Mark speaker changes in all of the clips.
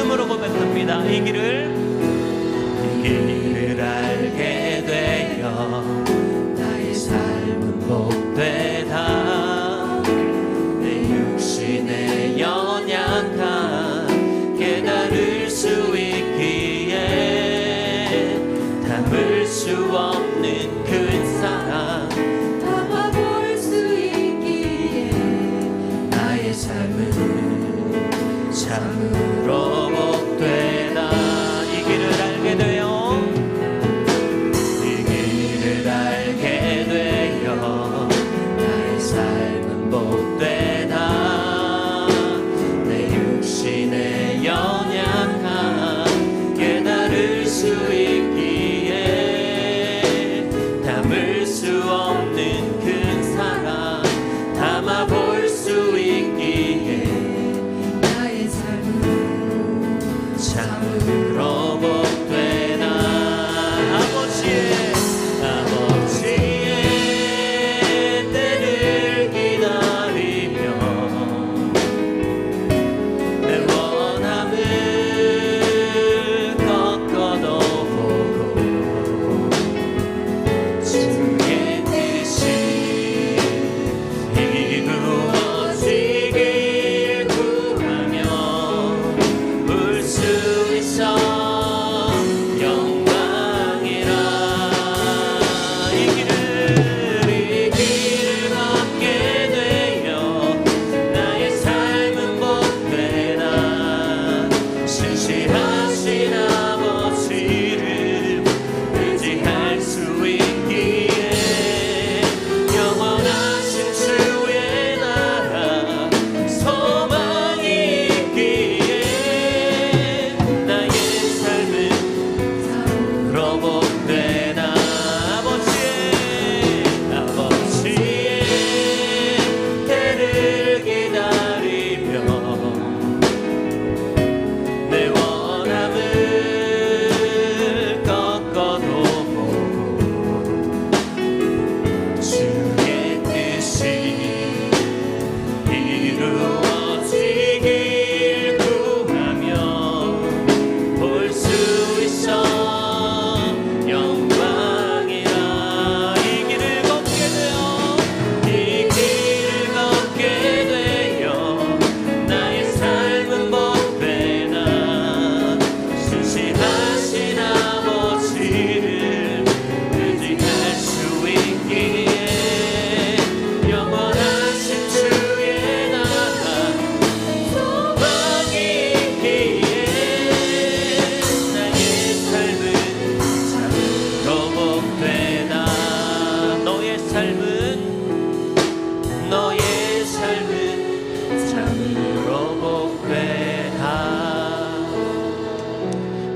Speaker 1: 믿음으로 고백합니다. 이 길을 알게 되어 나의 삶은 복되다. 내 육신의 연약함 깨달을 수 있기에 담을 수 없는 큰 사랑
Speaker 2: 담아볼 수 있기에
Speaker 1: 나의 삶은 참으로 복되다. 이 길을 알게 되어 나의 삶은 복되다. 내 육신의 연약함 깨달을 수 있기에 담을 수 없는 큰 사랑 담아볼 수 있기에
Speaker 2: 나의 삶은
Speaker 1: 참으로 복되다. 아버지의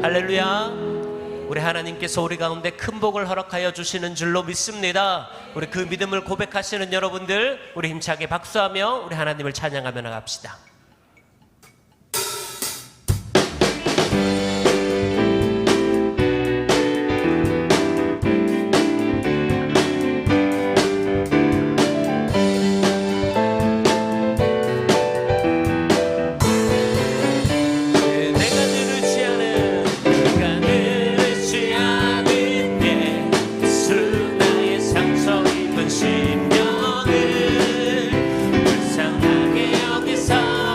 Speaker 1: 할렐루야. 우리 하나님께서 우리 가운데 큰 복을 허락하여 주시는 줄로 믿습니다. 우리 그 믿음을 고백하시는 여러분들, 우리 힘차게 박수하며 우리 하나님을 찬양하며 나갑시다. 심령을 불쌍하게 여기사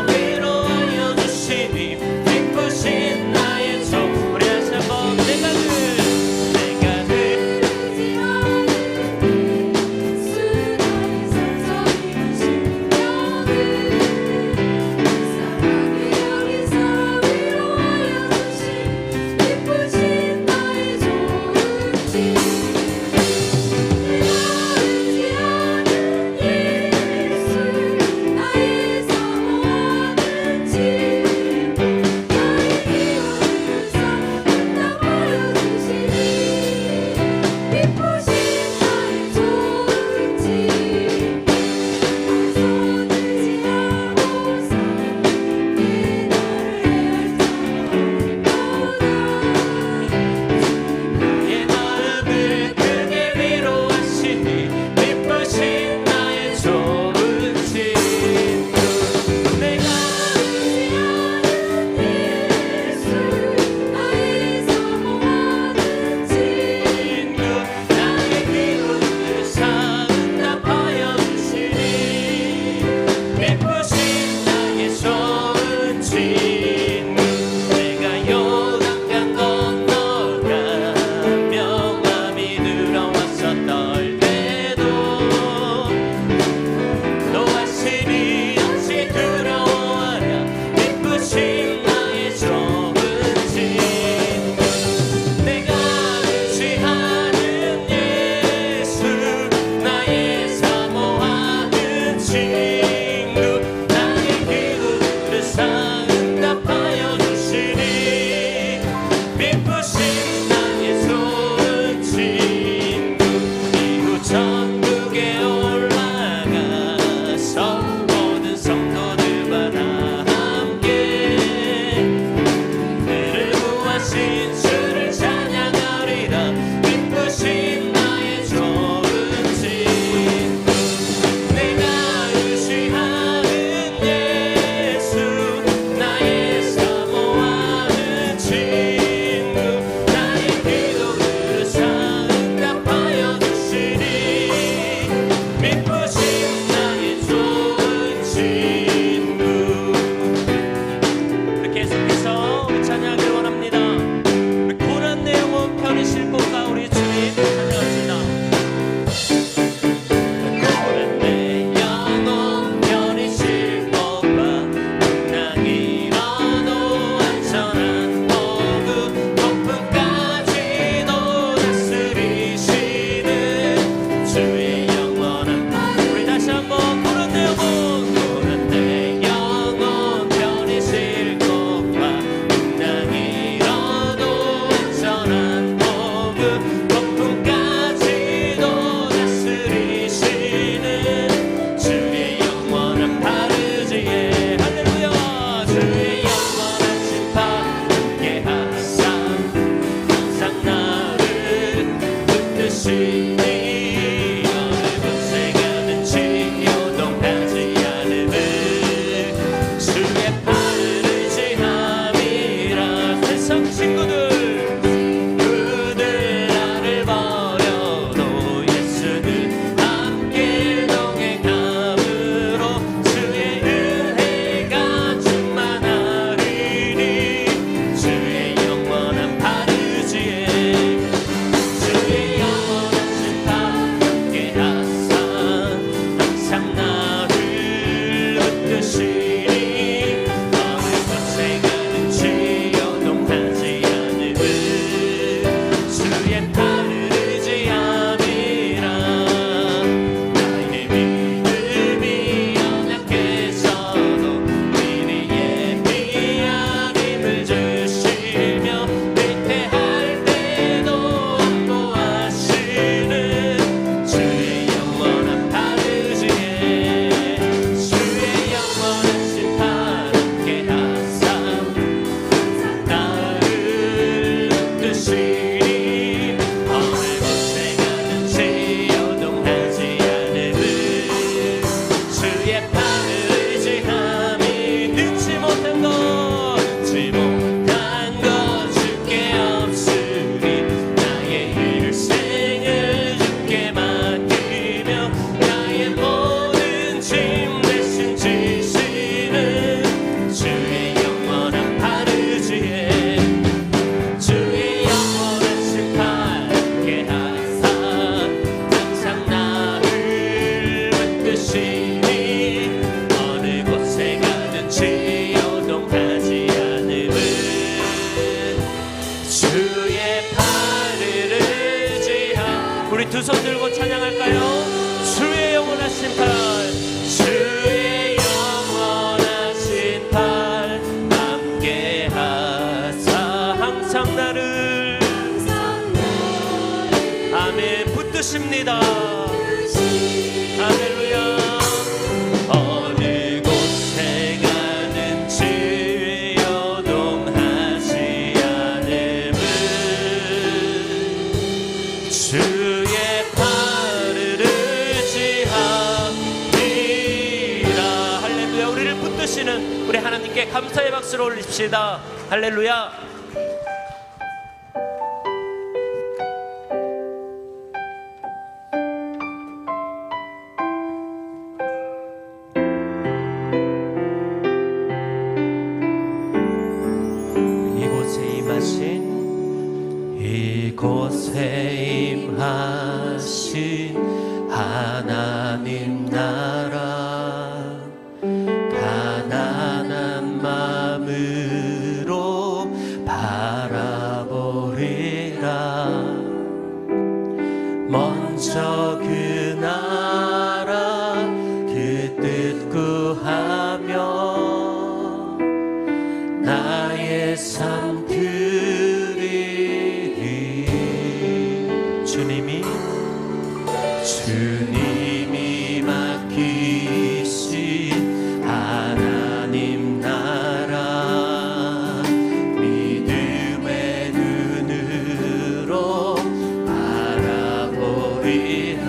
Speaker 1: 두 손 들고 찬양할까요? 주의 영원하신 팔, 주의 영원하신 팔 함께 하사 항상 나를 아멘 붙드십니다. 할렐루야. 어느 곳에 가는지 요동하지 않음은 주의 팔을 의지합니다. 할렐루야. 우리를 붙드시는 우리 하나님께 감사의 박수를 올립시다. 할렐루야. 이곳에 임하신 하나님 나라 가난한 마음으로 바라보리라. 먼저 그 나라 그 뜻 구하며 나의 삶 주님이 맡기신 하나님 나라 믿음의 눈으로 바라보리라.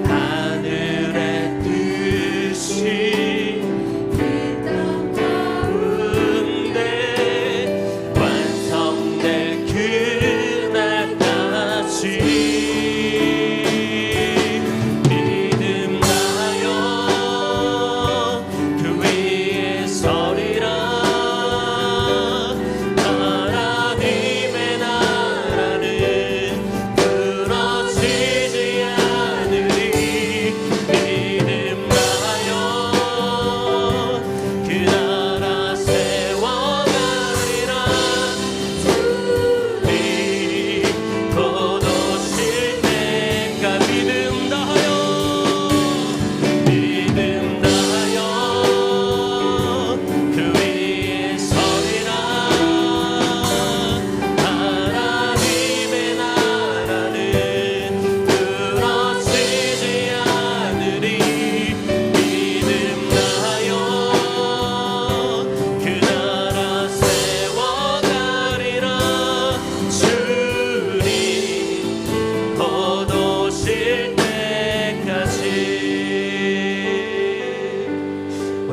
Speaker 1: 하늘의 뜻이 이 땅 가운데 완성될 그날까지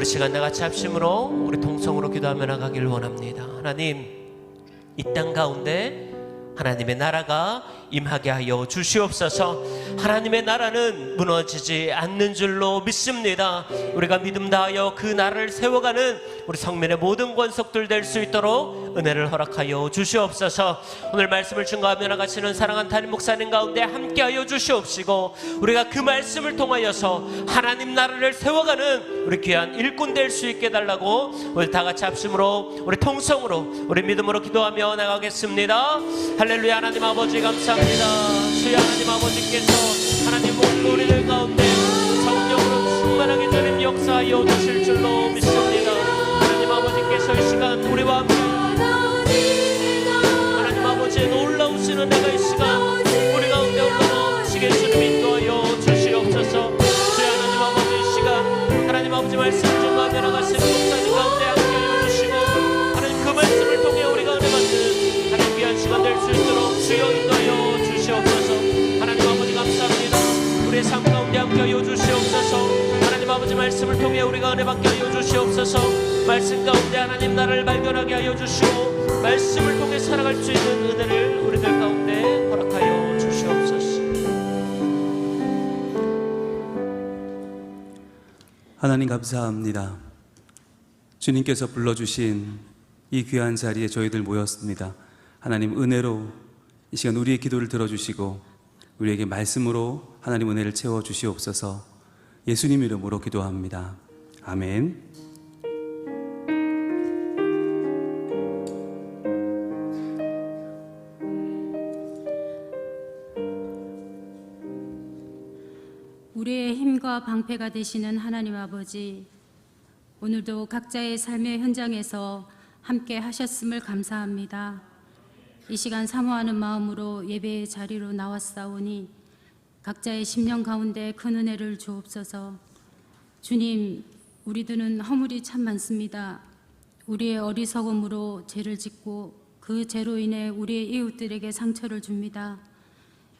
Speaker 1: 시간 다 같이 합심으로 우리 통성으로 기도하며 나가길 원합니다. 하나님, 이 땅 가운데 하나님의 나라가 임하게 하여 주시옵소서. 하나님의 나라는 무너지지 않는 줄로 믿습니다. 우리가 믿음 다하여 그 나라를 세워가는 우리 성민의 모든 권속들 될 수 있도록 은혜를 허락하여 주시옵소서. 오늘 말씀을 증거하며 나가시는 사랑하는 담임 목사님 가운데 함께하여 주시옵시고 우리가 그 말씀을 통하여서 하나님 나라를 세워가는 우리 귀한 일꾼 될 수 있게 달라고 우리 다 같이 합심으로 우리 통성으로 우리 믿음으로 기도하며 나가겠습니다. 할렐루야. 하나님 아버지 감사합니다. 주여 하나님 아버지께서 하나님 모든 우리들 가운데 성령으로 충만하게 주님 역사하여 주실 줄로 믿습니다. 하나님 아버지께서 이 시간 우리와 함께 하나님 아버지의 놀라우신 은혜가 이 시간 우리 가운데 흘러넘치게 주님 인도하여 주시옵소서. 주여 하나님 아버지 이 시간 하나님 아버지 말씀 증거하며 나가시는 목사님 가운데 함께하여 주시고 하나님 그 말씀을 통해 우리가 은혜 받는 하나님 귀한 시간 될 수 있도록 주여 인도하여 주시옵소서. 하나님 아버지 감사합니다. 우리의 삶 가운데 함께하여 주시옵소서. 하나님 아버지 말씀을 통해 우리가 은혜 받게 하여 주시옵소서. 말씀 가운데 하나님 나라를 발견하게 하여 주시고 말씀을 통해 살아갈 수 있는 은혜를 우리들 가운데 허락하여 주시옵소서.
Speaker 3: 하나님 감사합니다. 주님께서 불러주신 이 귀한 자리에 저희들 모였습니다. 하나님 은혜로 이 시간 우리의 기도를 들어주시고 우리에게 말씀으로 하나님 은혜를 채워주시옵소서. 예수님 이름으로 기도합니다. 아멘.
Speaker 4: 힘과 방패가 되시는 하나님 아버지, 오늘도 각자의 삶의 현장에서 함께 하셨음을 감사합니다. 이 시간 사모하는 마음으로 예배의 자리로 나왔사오니 각자의 심령 가운데 큰 은혜를 주옵소서. 주님, 우리들은 허물이 참 많습니다. 우리의 어리석음으로 죄를 짓고 그 죄로 인해 우리의 이웃들에게 상처를 줍니다.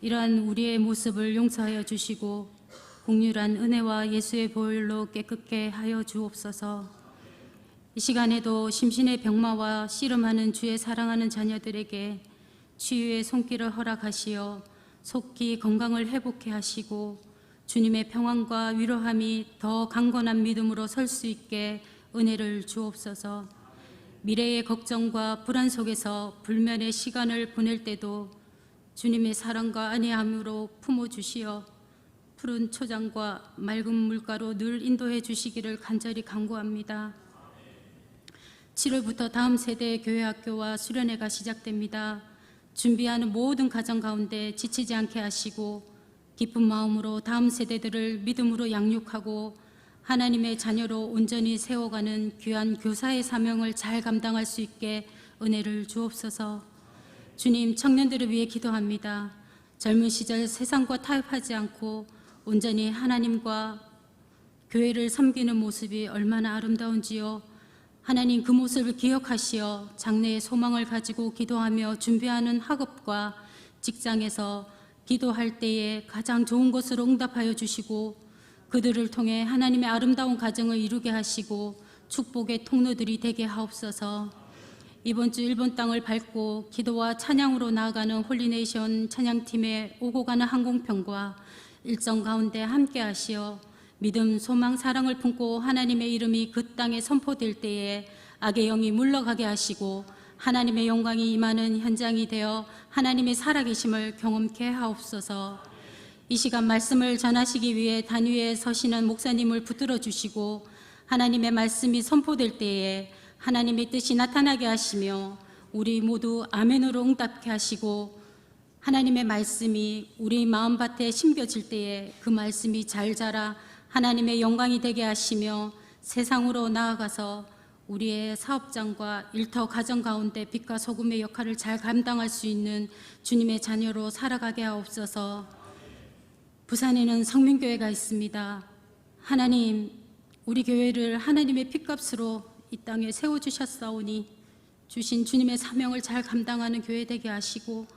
Speaker 4: 이러한 우리의 모습을 용서하여 주시고 공률한 은혜와 예수의 보혈로 깨끗게 하여 주옵소서. 이 시간에도 심신의 병마와 씨름하는 주의 사랑하는 자녀들에게 치유의 손길을 허락하시어 속히 건강을 회복해 하시고 주님의 평안과 위로함이 더 강건한 믿음으로 설 수 있게 은혜를 주옵소서. 미래의 걱정과 불안 속에서 불면의 시간을 보낼 때도 주님의 사랑과 안위함으로 품어주시어 푸른 초장과 맑은 물가로 늘 인도해 주시기를 간절히 간구합니다. 7월부터 다음 세대의 교회학교와 수련회가 시작됩니다. 준비하는 모든 가정 가운데 지치지 않게 하시고 기쁜 마음으로 다음 세대들을 믿음으로 양육하고 하나님의 자녀로 온전히 세워가는 귀한 교사의 사명을 잘 감당할 수 있게 은혜를 주옵소서. 주님, 청년들을 위해 기도합니다. 젊은 시절 세상과 타협하지 않고 온전히 하나님과 교회를 섬기는 모습이 얼마나 아름다운지요. 하나님, 그 모습을 기억하시어 장래의 소망을 가지고 기도하며 준비하는 학업과 직장에서 기도할 때에 가장 좋은 것으로 응답하여 주시고 그들을 통해 하나님의 아름다운 가정을 이루게 하시고 축복의 통로들이 되게 하옵소서. 이번 주 일본 땅을 밟고 기도와 찬양으로 나아가는 홀리네이션 찬양팀의 오고 가는 항공편과 일정 가운데 함께 하시어 믿음, 소망, 사랑을 품고 하나님의 이름이 그 땅에 선포될 때에 악의 영이 물러가게 하시고 하나님의 영광이 임하는 현장이 되어 하나님의 살아계심을 경험케 하옵소서. 이 시간 말씀을 전하시기 위해 단위에 서시는 목사님을 붙들어 주시고 하나님의 말씀이 선포될 때에 하나님의 뜻이 나타나게 하시며 우리 모두 아멘으로 응답케 하시고 하나님의 말씀이 우리 마음밭에 심겨질 때에 그 말씀이 잘 자라 하나님의 영광이 되게 하시며 세상으로 나아가서 우리의 사업장과 일터 가정 가운데 빛과 소금의 역할을 잘 감당할 수 있는 주님의 자녀로 살아가게 하옵소서. 부산에는 성민교회가 있습니다. 하나님, 우리 교회를 하나님의 핏값으로 이 땅에 세워주셨사오니 주신 주님의 사명을 잘 감당하는 교회 되게 하시고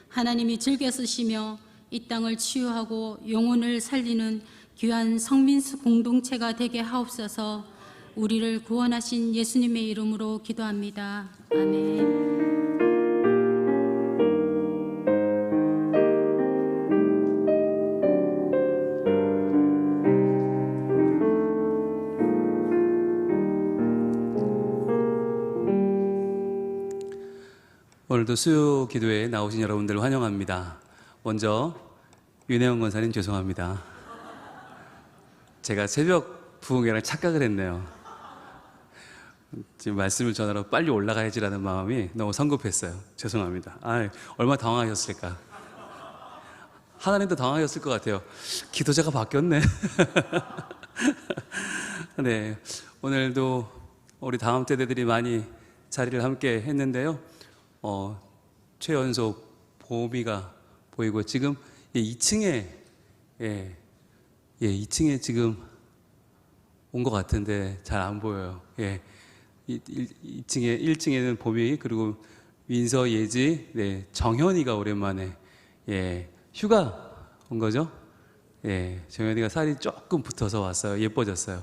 Speaker 4: 하나님이 즐겨 쓰시며 이 땅을 치유하고 영혼을 살리는 귀한 성민수 공동체가 되게 하옵소서. 우리를 구원하신 예수님의 이름으로 기도합니다. 아멘.
Speaker 3: 오늘도 수요 기도에 나오신 여러분들 환영합니다. 먼저 윤혜원 권사님 죄송합니다. 제가 새벽 부흥회랑 착각을 했네요. 지금 말씀을 전하러 빨리 올라가야지라는 마음이 너무 성급했어요. 죄송합니다. 얼마나 당황하셨을까. 하나님도 당황하셨을 것 같아요. 기도자가 바뀌었네. 네, 오늘도 우리 다음 세대들이 많이 자리를 함께 했는데요. 최연속 보미가 보이고 지금 2층에 2층에 지금 온 것 같은데 잘 안 보여요. 1층에는 보미, 그리고 민서, 예지, 정현이가 오랜만에 휴가 온 거죠. 정현이가 살이 조금 붙어서 왔어요. 예뻐졌어요.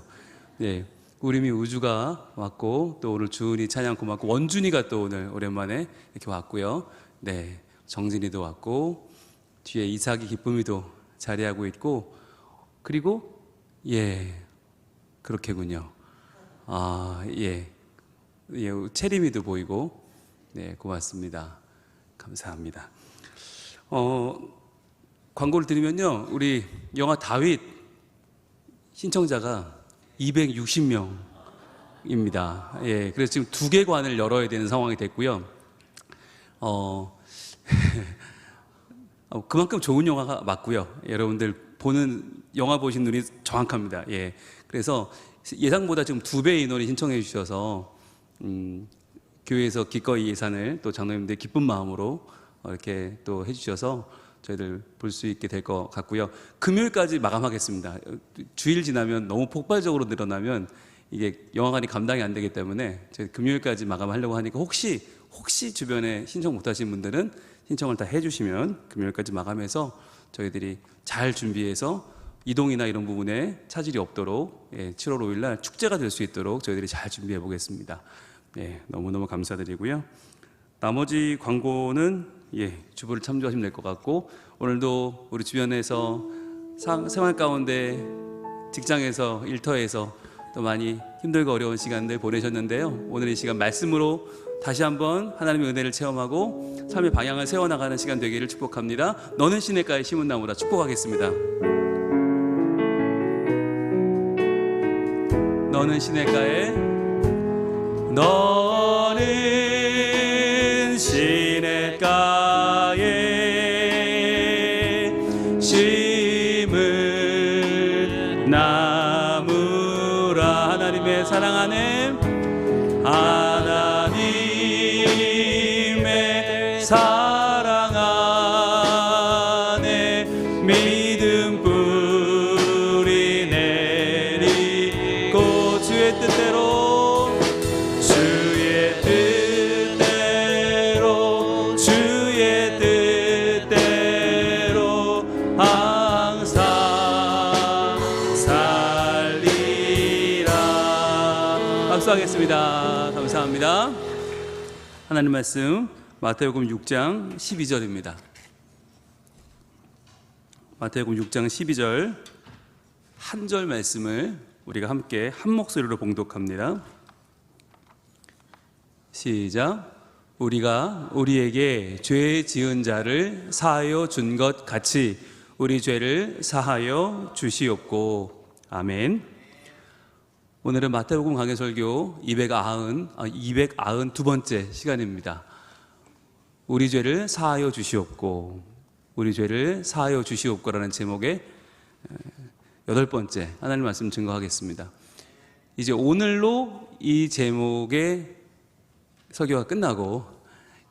Speaker 3: 우림이 우주가 왔고 또 오늘 주은이 찬양고 왔고 원준이가 또 오늘 오랜만에 이렇게 왔고요. 정진이도 왔고 뒤에 이삭이 기쁨이도 자리하고 있고 그리고 그렇게군요. 채림이도 보이고 고맙습니다. 감사합니다. 광고를 드리면요, 우리 영화 다윗 신청자가 260명입니다. 그래서 지금 2개관을 열어야 되는 상황이 됐고요. 그만큼 좋은 영화가 맞고요. 여러분들 보는 영화 보신 눈이 정확합니다. 예. 그래서 예상보다 지금 2배 인원이 신청해 주셔서 교회에서 기꺼이 예산을 또 장로님들 기쁜 마음으로 이렇게 또 해주셔서 저희들 볼 수 있게 될 것 같고요. 금요일까지 마감하겠습니다. 주일 지나면 너무 폭발적으로 늘어나면 이게 영화관이 감당이 안 되기 때문에 저희 금요일까지 마감하려고 하니까 혹시 주변에 신청 못하신 분들은 신청을 다 해주시면 금요일까지 마감해서 저희들이 잘 준비해서 이동이나 이런 부분에 차질이 없도록 7월 5일 날 축제가 될 수 있도록 저희들이 잘 준비해 보겠습니다. 너무너무 감사드리고요. 나머지 광고는 주부를 참조하시면 될 것 같고, 오늘도 우리 주변에서 생활 가운데 직장에서 일터에서 또 많이 힘들고 어려운 시간들 보내셨는데요. 오늘 이 시간 말씀으로 다시 한번 하나님의 은혜를 체험하고 삶의 방향을 세워나가는 시간 되기를 축복합니다. 너는 시냇가에 심은 나무라. 축복하겠습니다. 너는 시냇가에, 너는 시냇가에 심은 나무라. 하나님의 사랑 안에, 하나님의 사랑 안에 믿음 뿌리 내리고 주의 뜻대로 항상 살리라. 박수하겠습니다. 감사합니다. 하나님 말씀 마태복음 6장 12절입니다. 마태복음 6장 12절 한 절 말씀을 우리가 함께 한 목소리로 봉독합니다. 시작. 우리가 우리에게 죄 지은 자를 사하여 준 것 같이 우리 죄를 사하여 주시옵고. 아멘. 오늘은 마태복음 강해설교 292번째 시간입니다. 우리 죄를 사하여 주시옵고, 우리 죄를 사하여 주시옵고라는 제목의 8번째 하나님 말씀 증거하겠습니다. 이제 오늘로 이 제목의 설교가 끝나고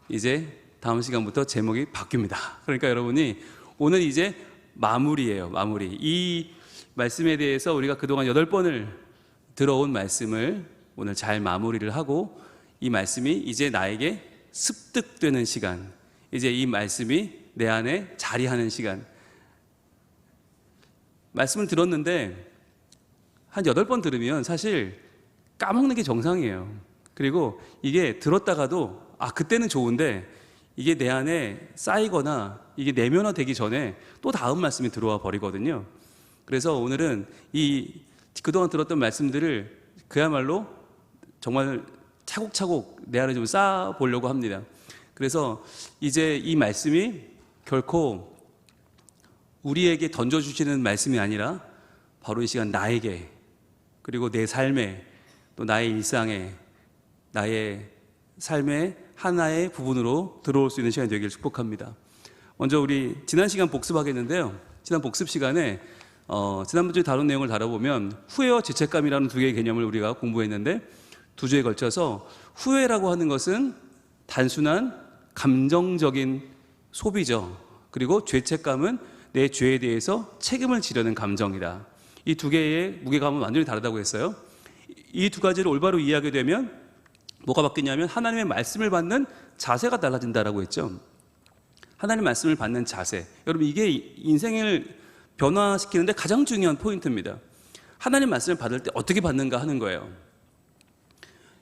Speaker 3: 이제 다음 시간부터 제목이 바뀝니다. 그러니까 여러분이 오늘 이제 마무리예요. 마무리. 이 말씀에 대해서 우리가 그동안 8번을 들어온 말씀을 오늘 잘 마무리를 하고, 이 말씀이 이제 나에게 습득되는 시간, 이제 이 말씀이 내 안에 자리하는 시간. 말씀을 들었는데 한 8번 들으면 사실 까먹는 게 정상이에요. 그리고 이게 들었다가도 그때는 좋은데 이게 내 안에 쌓이거나 이게 내면화되기 전에 또 다음 말씀이 들어와 버리거든요. 그래서 오늘은 이 그동안 들었던 말씀들을 그야말로 정말 차곡차곡 내 안에 좀 쌓아 보려고 합니다. 그래서 이제 이 말씀이 결코 우리에게 던져주시는 말씀이 아니라 바로 이 시간 나에게, 그리고 내 삶에, 또 나의 일상에, 나의 삶의 하나의 부분으로 들어올 수 있는 시간이 되기를 축복합니다. 먼저 우리 지난 시간 복습하겠는데요. 지난 복습 시간에 지난번주에 다룬 내용을 다뤄보면 후회와 죄책감이라는 2개의 개념을 우리가 공부했는데, 2주에 걸쳐서 후회라고 하는 것은 단순한 감정적인 소비죠. 그리고 죄책감은 내 죄에 대해서 책임을 지려는 감정이다. 이 2개의 무게감은 완전히 다르다고 했어요. 이 2가지를 올바로 이해하게 되면 뭐가 바뀌냐면 하나님의 말씀을 받는 자세가 달라진다라고 했죠. 하나님의 말씀을 받는 자세. 여러분, 이게 인생을 변화시키는데 가장 중요한 포인트입니다. 하나님 말씀을 받을 때 어떻게 받는가 하는 거예요.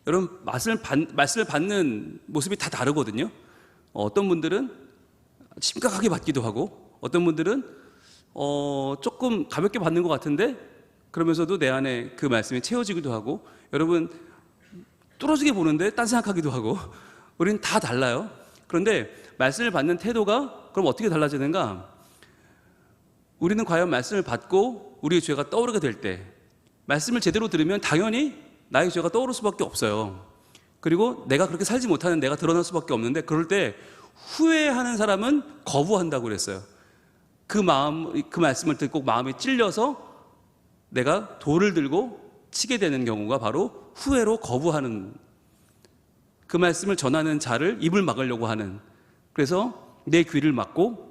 Speaker 3: 여러분, 말씀을 받는 모습이 다 다르거든요. 어떤 분들은 심각하게 받기도 하고, 어떤 분들은 조금 가볍게 받는 것 같은데 그러면서도 내 안에 그 말씀이 채워지기도 하고, 여러분 뚫어지게 보는데 딴 생각하기도 하고, 우리는 다 달라요. 그런데 말씀을 받는 태도가 그럼 어떻게 달라지는가? 우리는 과연 말씀을 받고 우리의 죄가 떠오르게 될 때 말씀을 제대로 들으면 당연히 나의 죄가 떠오를 수밖에 없어요. 그리고 내가 그렇게 살지 못하는 내가 드러날 수밖에 없는데, 그럴 때 후회하는 사람은 거부한다고 그랬어요. 그 말씀을 듣고 마음에 찔려서 내가 돌을 들고 치게 되는 경우가 바로 후회로 거부하는, 그 말씀을 전하는 자를 입을 막으려고 하는, 그래서 내 귀를 막고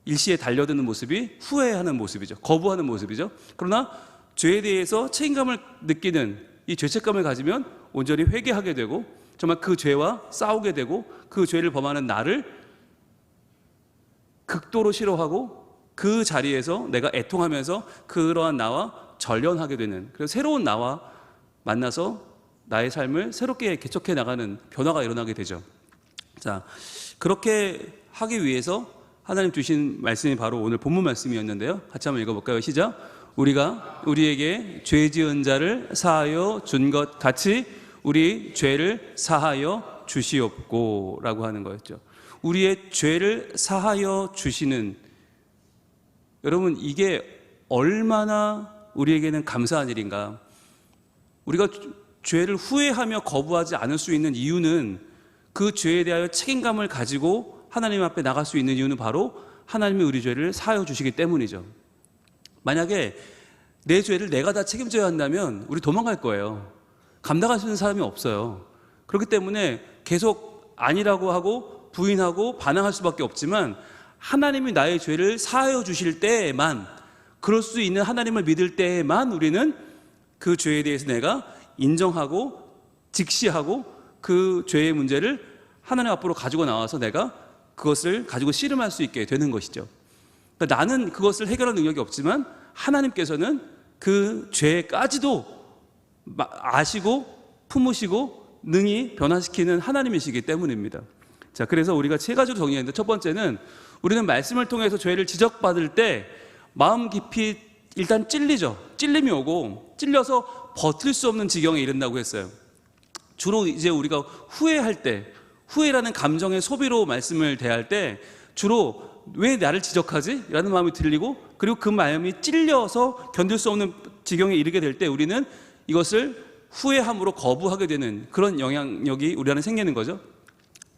Speaker 3: 일시에 달려드는 모습이 후회하는 모습이죠. 거부하는 모습이죠. 그러나 죄에 대해서 책임감을 느끼는 이 죄책감을 가지면 온전히 회개하게 되고 정말 그 죄와 싸우게 되고 그 죄를 범하는 나를 극도로 싫어하고 그 자리에서 내가 애통하면서 그러한 나와 전련하게 되는, 그래서 새로운 나와 만나서 나의 삶을 새롭게 개척해 나가는 변화가 일어나게 되죠. 자, 그렇게 하기 위해서 하나님 주신 말씀이 바로 오늘 본문 말씀이었는데요. 같이 한번 읽어볼까요? 시작. 우리가 우리에게 죄 지은 자를 사하여 준 것 같이 우리 죄를 사하여 주시옵고 라고 하는 거였죠. 우리의 죄를 사하여 주시는, 여러분 이게 얼마나 우리에게는 감사한 일인가. 우리가 죄를 후회하며 거부하지 않을 수 있는 이유는 그 죄에 대하여 책임감을 가지고 하나님 앞에 나갈 수 있는 이유는 바로 하나님이 우리 죄를 사하여 주시기 때문이죠. 만약에 내 죄를 내가 다 책임져야 한다면 우리 도망갈 거예요. 감당할 수 있는 사람이 없어요. 그렇기 때문에 계속 아니라고 하고 부인하고 반항할 수밖에 없지만 하나님이 나의 죄를 사하여 주실 때에만, 그럴 수 있는 하나님을 믿을 때에만 우리는 그 죄에 대해서 내가 인정하고 직시하고 그 죄의 문제를 하나님 앞으로 가지고 나와서 내가 그것을 가지고 씨름할 수 있게 되는 것이죠. 그러니까 나는 그것을 해결할 능력이 없지만 하나님께서는 그 죄까지도 아시고 품으시고 능히 변화시키는 하나님이시기 때문입니다. 자, 그래서 우리가 세 가지로 정리했는데, 첫 번째는 우리는 말씀을 통해서 죄를 지적받을 때 마음 깊이 일단 찔리죠. 찔림이 오고 찔려서 버틸 수 없는 지경에 이른다고 했어요. 주로 이제 우리가 후회할 때, 후회라는 감정의 소비로 말씀을 대할 때 주로 왜 나를 지적하지? 라는 마음이 들리고, 그리고 그 마음이 찔려서 견딜 수 없는 지경에 이르게 될 때 우리는 이것을 후회함으로 거부하게 되는 그런 영향력이 우리 안에 생기는 거죠.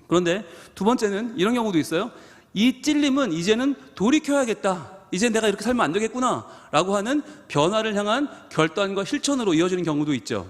Speaker 3: 그런데 두 번째는 이런 경우도 있어요. 이 찔림은 이제는 돌이켜야겠다, 이제 내가 이렇게 살면 안 되겠구나 라고 하는 변화를 향한 결단과 실천으로 이어지는 경우도 있죠.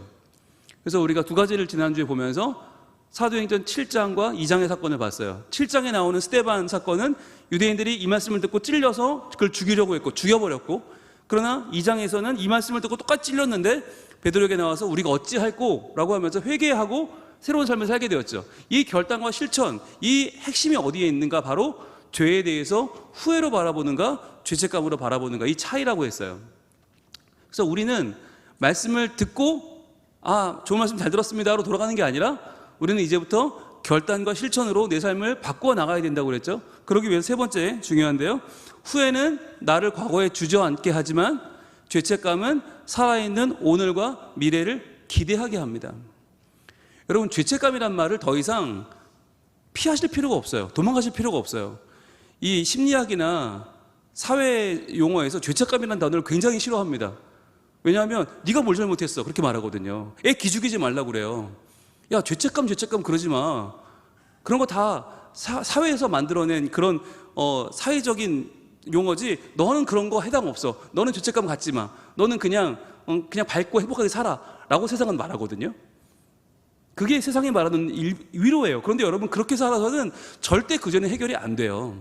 Speaker 3: 그래서 우리가 두 가지를 지난주에 보면서 사도행전 7장과 2장의 사건을 봤어요. 7장에 나오는 스데반 사건은 유대인들이 이 말씀을 듣고 찔려서 그걸 죽이려고 했고 죽여버렸고, 그러나 2장에서는 이 말씀을 듣고 똑같이 찔렸는데 베드로에게 나와서 우리가 어찌할꼬 라고 하면서 회개하고 새로운 삶을 살게 되었죠. 이 결단과 실천, 이 핵심이 어디에 있는가? 바로 죄에 대해서 후회로 바라보는가 죄책감으로 바라보는가, 이 차이라고 했어요. 그래서 우리는 말씀을 듣고 좋은 말씀 잘 들었습니다로 돌아가는 게 아니라 우리는 이제부터 결단과 실천으로 내 삶을 바꾸어 나가야 된다고 그랬죠. 그러기 위해서 세 번째 중요한데요, 후회는 나를 과거에 주저앉게 하지만 죄책감은 살아있는 오늘과 미래를 기대하게 합니다. 여러분, 죄책감이란 말을 더 이상 피하실 필요가 없어요. 도망가실 필요가 없어요. 이 심리학이나 사회 용어에서 죄책감이라는 단어를 굉장히 싫어합니다. 왜냐하면 네가 뭘 잘못했어 그렇게 말하거든요. 애 기죽이지 말라고 그래요. 야, 죄책감 그러지 마. 그런 거 다 사회에서 만들어낸 그런 사회적인 용어지, 너는 그런 거 해당 없어, 너는 죄책감 갖지 마, 너는 그냥 밝고 행복하게 살아 라고 세상은 말하거든요. 그게 세상이 말하는 위로예요. 그런데 여러분, 그렇게 살아서는 절대 그 전에 해결이 안 돼요.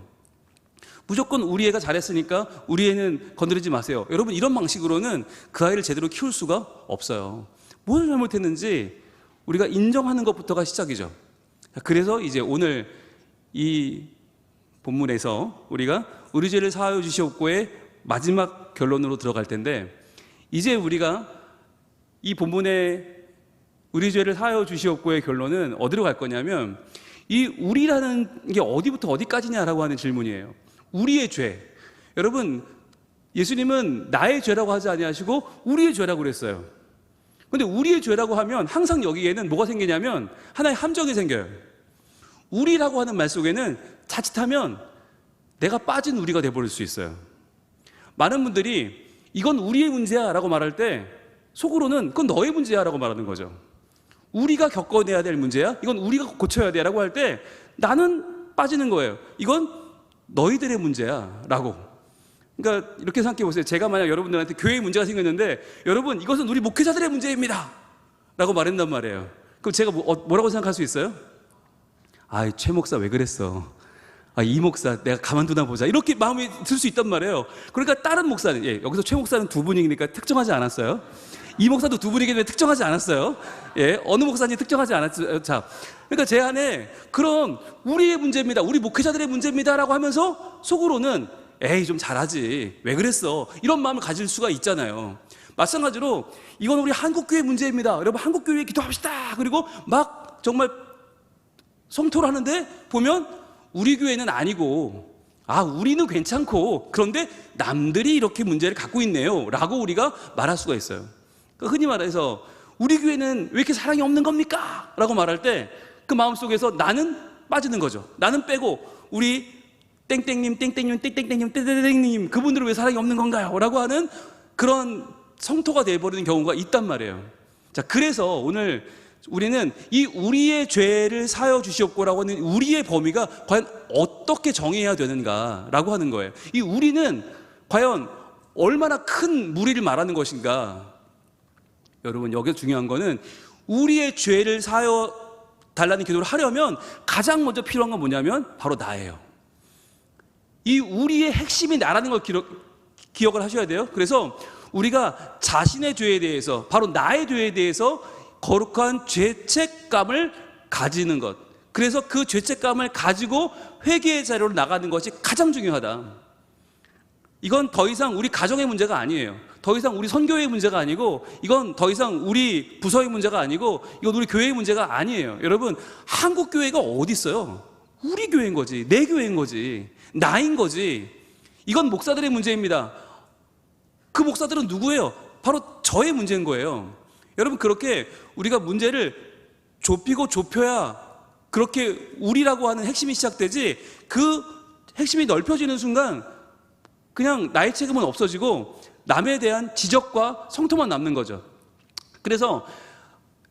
Speaker 3: 무조건 우리 애가 잘했으니까 우리 애는 건드리지 마세요. 여러분, 이런 방식으로는 그 아이를 제대로 키울 수가 없어요. 뭘 잘못했는지 우리가 인정하는 것부터가 시작이죠. 그래서 이제 오늘 이 본문에서 우리가 우리 죄를 사하여 주시옵고의 마지막 결론으로 들어갈 텐데, 이제 우리가 이 본문의 우리 죄를 사하여 주시옵고의 결론은 어디로 갈 거냐면, 이 우리라는 게 어디부터 어디까지냐라고 하는 질문이에요. 우리의 죄. 여러분, 예수님은 나의 죄라고 하지 아니하시고 우리의 죄라고 그랬어요. 근데 우리의 죄라고 하면 항상 여기에는 뭐가 생기냐면 하나의 함정이 생겨요. 우리라고 하는 말 속에는 자칫하면 내가 빠진 우리가 돼버릴 수 있어요. 많은 분들이 이건 우리의 문제야 라고 말할 때 속으로는 그건 너의 문제야 라고 말하는 거죠. 우리가 겪어내야 될 문제야, 이건 우리가 고쳐야 돼 라고 할 때 나는 빠지는 거예요. 이건 너희들의 문제야 라고. 그러니까 이렇게 생각해 보세요. 제가 만약 여러분들한테 교회에 문제가 생겼는데 여러분 이것은 우리 목회자들의 문제입니다 라고 말한단 말이에요. 그럼 제가 뭐라고 생각할 수 있어요? 아, 최 목사 왜 그랬어? 아, 이 목사 내가 가만두나 보자 이렇게 마음이 들 수 있단 말이에요. 그러니까 다른 목사는 여기서 최 목사는 두 분이니까 특정하지 않았어요. 이 목사도 두 분이기 때문에 특정하지 않았어요. 어느 목사인지 특정하지 않았죠. 자, 그러니까 제 안에 그런 우리의 문제입니다, 우리 목회자들의 문제입니다라고 하면서 속으로는 에이 좀 잘하지 왜 그랬어 이런 마음을 가질 수가 있잖아요. 마찬가지로 이건 우리 한국교회 문제입니다, 여러분 한국교회에 기도합시다. 그리고 막 정말 성토를 하는데 보면 우리 교회는 아니고 우리는 괜찮고 그런데 남들이 이렇게 문제를 갖고 있네요 라고 우리가 말할 수가 있어요. 그러니까 흔히 말해서 우리 교회는 왜 이렇게 사랑이 없는 겁니까? 라고 말할 때 그 마음속에서 나는 빠지는 거죠. 나는 빼고 우리 땡땡님 땡땡님 땡땡땡님 땡땡땡님 그분들은 왜 사랑이 없는 건가요? 라고 하는 그런 성토가 되어버리는 경우가 있단 말이에요. 자, 그래서 오늘 우리는 이 우리의 죄를 사여 주시옵고라고 하는 우리의 범위가 과연 어떻게 정해야 되는가라고 하는 거예요. 이 우리는 과연 얼마나 큰 무리를 말하는 것인가. 여러분 여기서 중요한 거는 우리의 죄를 사여 달라는 기도를 하려면 가장 먼저 필요한 건 뭐냐면 바로 나예요. 이 우리의 핵심이 나라는 걸 기억을 하셔야 돼요. 그래서 우리가 자신의 죄에 대해서, 바로 나의 죄에 대해서 거룩한 죄책감을 가지는 것, 그래서 그 죄책감을 가지고 회개의 자리로 나가는 것이 가장 중요하다. 이건 더 이상 우리 가정의 문제가 아니에요. 더 이상 우리 선교회의 문제가 아니고, 이건 더 이상 우리 부서의 문제가 아니고, 이건 우리 교회의 문제가 아니에요. 여러분, 한국 교회가 어디 있어요? 우리 교회인 거지, 내 교회인 거지, 나인 거지. 이건 목사들의 문제입니다. 그 목사들은 누구예요? 바로 저의 문제인 거예요. 여러분, 그렇게 우리가 문제를 좁히고 좁혀야 그렇게 우리라고 하는 핵심이 시작되지, 그 핵심이 넓혀지는 순간 그냥 나의 책임은 없어지고 남에 대한 지적과 성토만 남는 거죠. 그래서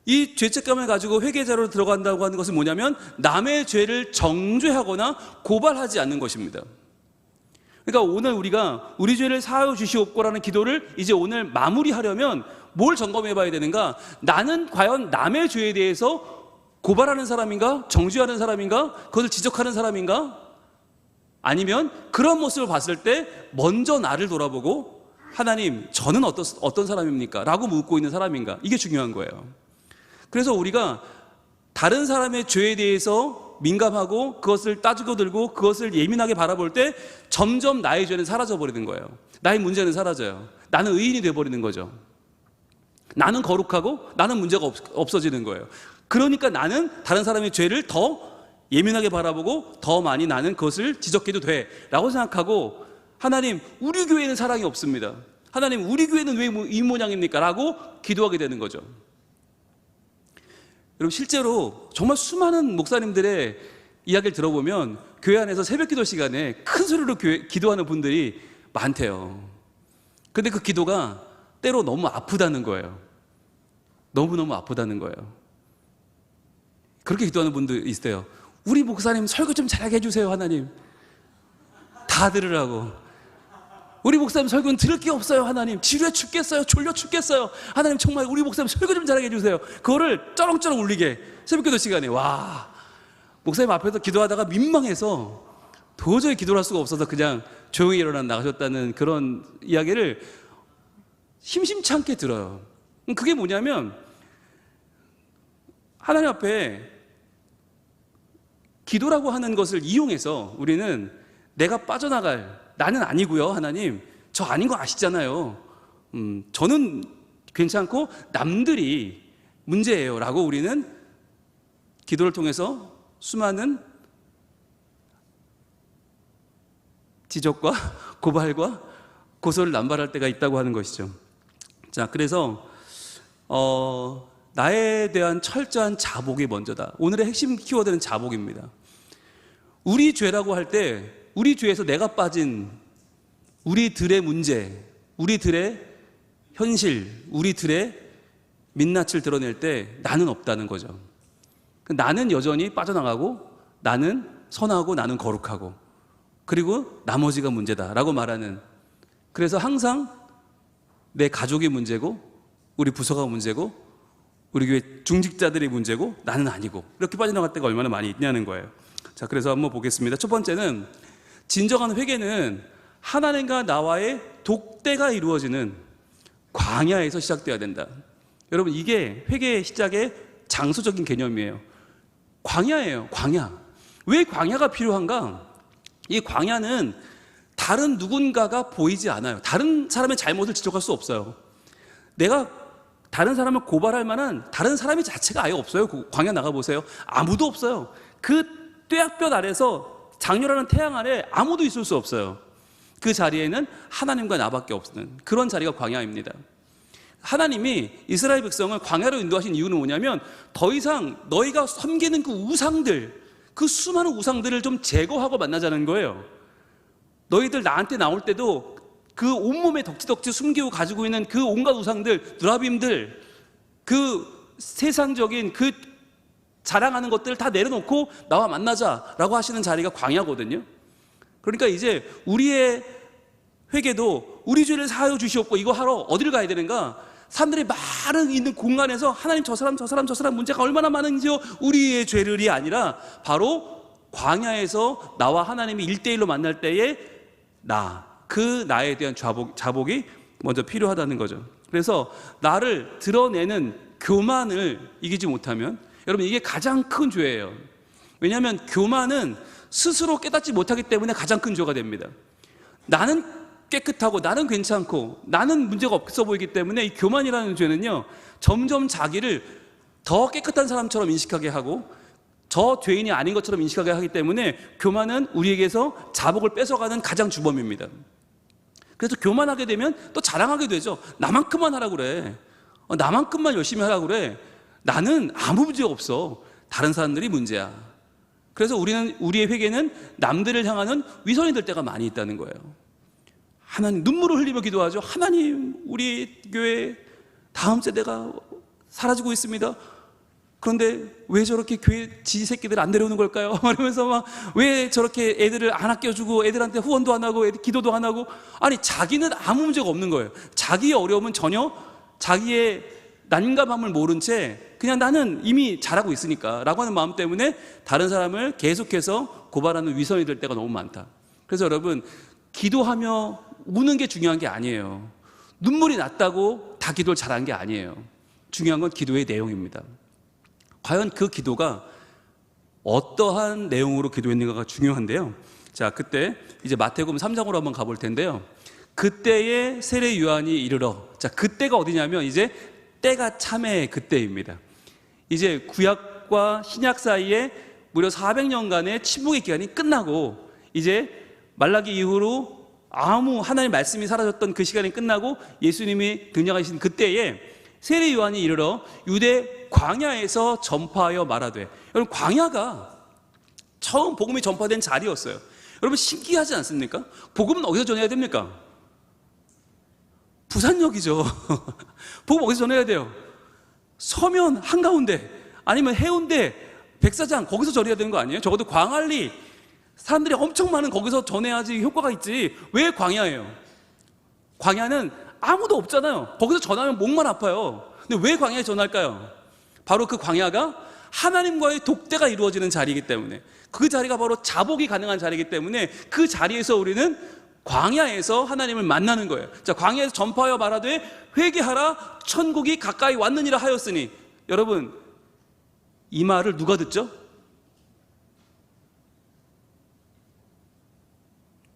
Speaker 3: 이 죄책감을 가지고 회개자로 들어간다고 하는 것은 뭐냐면 남의 죄를 정죄하거나 고발하지 않는 것입니다. 그러니까 오늘 우리가 우리 죄를 사하여 주시옵고라는 기도를 이제 오늘 마무리하려면 뭘 점검해 봐야 되는가? 나는 과연 남의 죄에 대해서 고발하는 사람인가? 정죄하는 사람인가? 그것을 지적하는 사람인가? 아니면 그런 모습을 봤을 때 먼저 나를 돌아보고 하나님, 저는 어떤 사람입니까? 라고 묻고 있는 사람인가? 이게 중요한 거예요. 그래서 우리가 다른 사람의 죄에 대해서 민감하고 그것을 따지고 들고 그것을 예민하게 바라볼 때 점점 나의 죄는 사라져버리는 거예요. 나의 문제는 사라져요. 나는 의인이 되어버리는 거죠. 나는 거룩하고 나는 문제가 없어지는 거예요. 그러니까 나는 다른 사람의 죄를 더 예민하게 바라보고 더 많이 나는 그것을 지적해도 돼 라고 생각하고, 하나님, 우리 교회는 사랑이 없습니다. 하나님, 우리 교회는 왜 이 모양입니까? 라고 기도하게 되는 거죠. 여러분, 실제로 정말 수많은 목사님들의 이야기를 들어보면 교회 안에서 새벽기도 시간에 큰 소리로 기도하는 분들이 많대요. 근데 그 기도가 때로 너무 아프다는 거예요. 너무너무 아프다는 거예요. 그렇게 기도하는 분들 있어요. 우리 목사님 설교 좀 잘하게 해주세요, 하나님. 다 들으라고. 우리 목사님 설교는 들을 게 없어요, 하나님. 지루해 죽겠어요, 졸려 죽겠어요, 하나님. 정말 우리 목사님 설교 좀 잘하게 해주세요. 그거를 쩌렁쩌렁 울리게 새벽기도 시간에. 와, 목사님 앞에서 기도하다가 민망해서 도저히 기도를 할 수가 없어서 그냥 조용히 일어나 나가셨다는 그런 이야기를 심심치 않게 들어요. 그게 뭐냐면 하나님 앞에 기도라고 하는 것을 이용해서 우리는 내가 빠져나갈, 나는 아니고요, 하나님, 저 아닌 거 아시잖아요. 저는 괜찮고 남들이 문제예요 라고 우리는 기도를 통해서 수많은 지적과 고발과 고소를 남발할 때가 있다고 하는 것이죠. 자, 그래서 나에 대한 철저한 자복이 먼저다. 오늘의 핵심 키워드는 자복입니다. 우리 죄라고 할 때 우리 죄에서 내가 빠진 우리들의 문제, 우리들의 현실, 우리들의 민낯을 드러낼 때 나는 없다는 거죠. 나는 여전히 빠져나가고, 나는 선하고, 나는 거룩하고, 그리고 나머지가 문제다라고 말하는, 그래서 항상 내 가족이 문제고 우리 부서가 문제고 우리 교회 중직자들이 문제고 나는 아니고 이렇게 빠져나갈 때가 얼마나 많이 있냐는 거예요. 자, 그래서 한번 보겠습니다. 첫 번째는 진정한 회개는 하나님과 나와의 독대가 이루어지는 광야에서 시작돼야 된다. 여러분, 이게 회개의 시작의 장소적인 개념이에요. 광야예요. 광야. 왜 광야가 필요한가? 이 광야는 다른 누군가가 보이지 않아요. 다른 사람의 잘못을 지적할 수 없어요. 내가 다른 사람을 고발할 만한 다른 사람의 자체가 아예 없어요. 광야 나가보세요. 아무도 없어요. 그 뙤약볕 아래서 장렬하는 태양 아래 아무도 있을 수 없어요. 그 자리에는 하나님과 나밖에 없는 그런 자리가 광야입니다. 하나님이 이스라엘 백성을 광야로 인도하신 이유는 뭐냐면 더 이상 너희가 섬기는 그 우상들, 그 수많은 우상들을 좀 제거하고 만나자는 거예요. 너희들 나한테 나올 때도 그 온몸에 덕지덕지 숨기고 가지고 있는 그 온갖 우상들, 누라빔들, 그 세상적인 그 자랑하는 것들을 다 내려놓고 나와 만나자라고 하시는 자리가 광야거든요. 그러니까 이제 우리의 회개도 우리 죄를 사하여 주시옵고 이거 하러 어디를 가야 되는가? 사람들이 많은 있는 공간에서 하나님 저 사람 문제가 얼마나 많은지요. 우리의 죄를이 아니라 바로 광야에서 나와 하나님이 1대1로 만날 때에 그 나에 대한 자복이 먼저 필요하다는 거죠. 그래서 나를 드러내는 교만을 이기지 못하면, 여러분, 이게 가장 큰 죄예요. 왜냐하면 교만은 스스로 깨닫지 못하기 때문에 가장 큰 죄가 됩니다. 나는 깨끗하고 나는 괜찮고 나는 문제가 없어 보이기 때문에 이 교만이라는 죄는요, 점점 자기를 더 깨끗한 사람처럼 인식하게 하고 저 죄인이 아닌 것처럼 인식하게 하기 때문에 교만은 우리에게서 자복을 뺏어가는 가장 주범입니다. 그래서 교만하게 되면 또 자랑하게 되죠. 나만큼만 하라고 그래. 나만큼만 열심히 하라고 그래. 나는 아무 문제가 없어. 다른 사람들이 문제야. 그래서 우리의 회개는 남들을 향하는 위선이 될 때가 많이 있다는 거예요. 하나님, 눈물을 흘리며 기도하죠. 하나님, 우리 교회 다음 세대가 사라지고 있습니다. 그런데 왜 저렇게 교회 지 새끼들 안 데려오는 걸까요? 이러면서 막 왜 저렇게 애들을 안 아껴주고 애들한테 후원도 안 하고 기도도 안 하고. 아니, 자기는 아무 문제가 없는 거예요. 자기의 어려움은 전혀 자기의 난감함을 모른 채 그냥 나는 이미 잘하고 있으니까 라고 하는 마음 때문에 다른 사람을 계속해서 고발하는 위선이 될 때가 너무 많다. 그래서 여러분, 기도하며 우는 게 중요한 게 아니에요. 눈물이 났다고 다 기도를 잘한 게 아니에요. 중요한 건 기도의 내용입니다. 과연 그 기도가 어떠한 내용으로 기도했는가가 중요한데요. 자, 그때 이제 마태복음 3장으로 한번 가볼 텐데요. 그때에 세례 요한이 이르러, 자, 그때가 어디냐면 이제 때가 참의 그때입니다. 이제 구약과 신약 사이에 무려 400년간의 침묵의 기간이 끝나고 이제 말라기 이후로 아무 하나님의 말씀이 사라졌던 그 시간이 끝나고 예수님이 등장하신 그때에 세례 요한이 이르러 유대 광야에서 전파하여 말하되, 여러분, 광야가 처음 복음이 전파된 자리였어요. 여러분, 신기하지 않습니까? 복음은 어디서 전해야 됩니까? 부산역이죠. 복음 어디서 전해야 돼요? 서면 한가운데 아니면 해운대 백사장 거기서 전해야 되는 거 아니에요? 적어도 광안리 사람들이 엄청 많은 거기서 전해야지 효과가 있지. 왜 광야예요? 광야는 아무도 없잖아요. 거기서 전하면 목만 아파요. 근데 왜 광야에 전할까요? 바로 그 광야가 하나님과의 독대가 이루어지는 자리이기 때문에, 그 자리가 바로 자복이 가능한 자리이기 때문에 그 자리에서 우리는 광야에서 하나님을 만나는 거예요. 자, 광야에서 전파하여 말하되 회개하라, 천국이 가까이 왔느니라 하였으니. 여러분, 이 말을 누가 듣죠?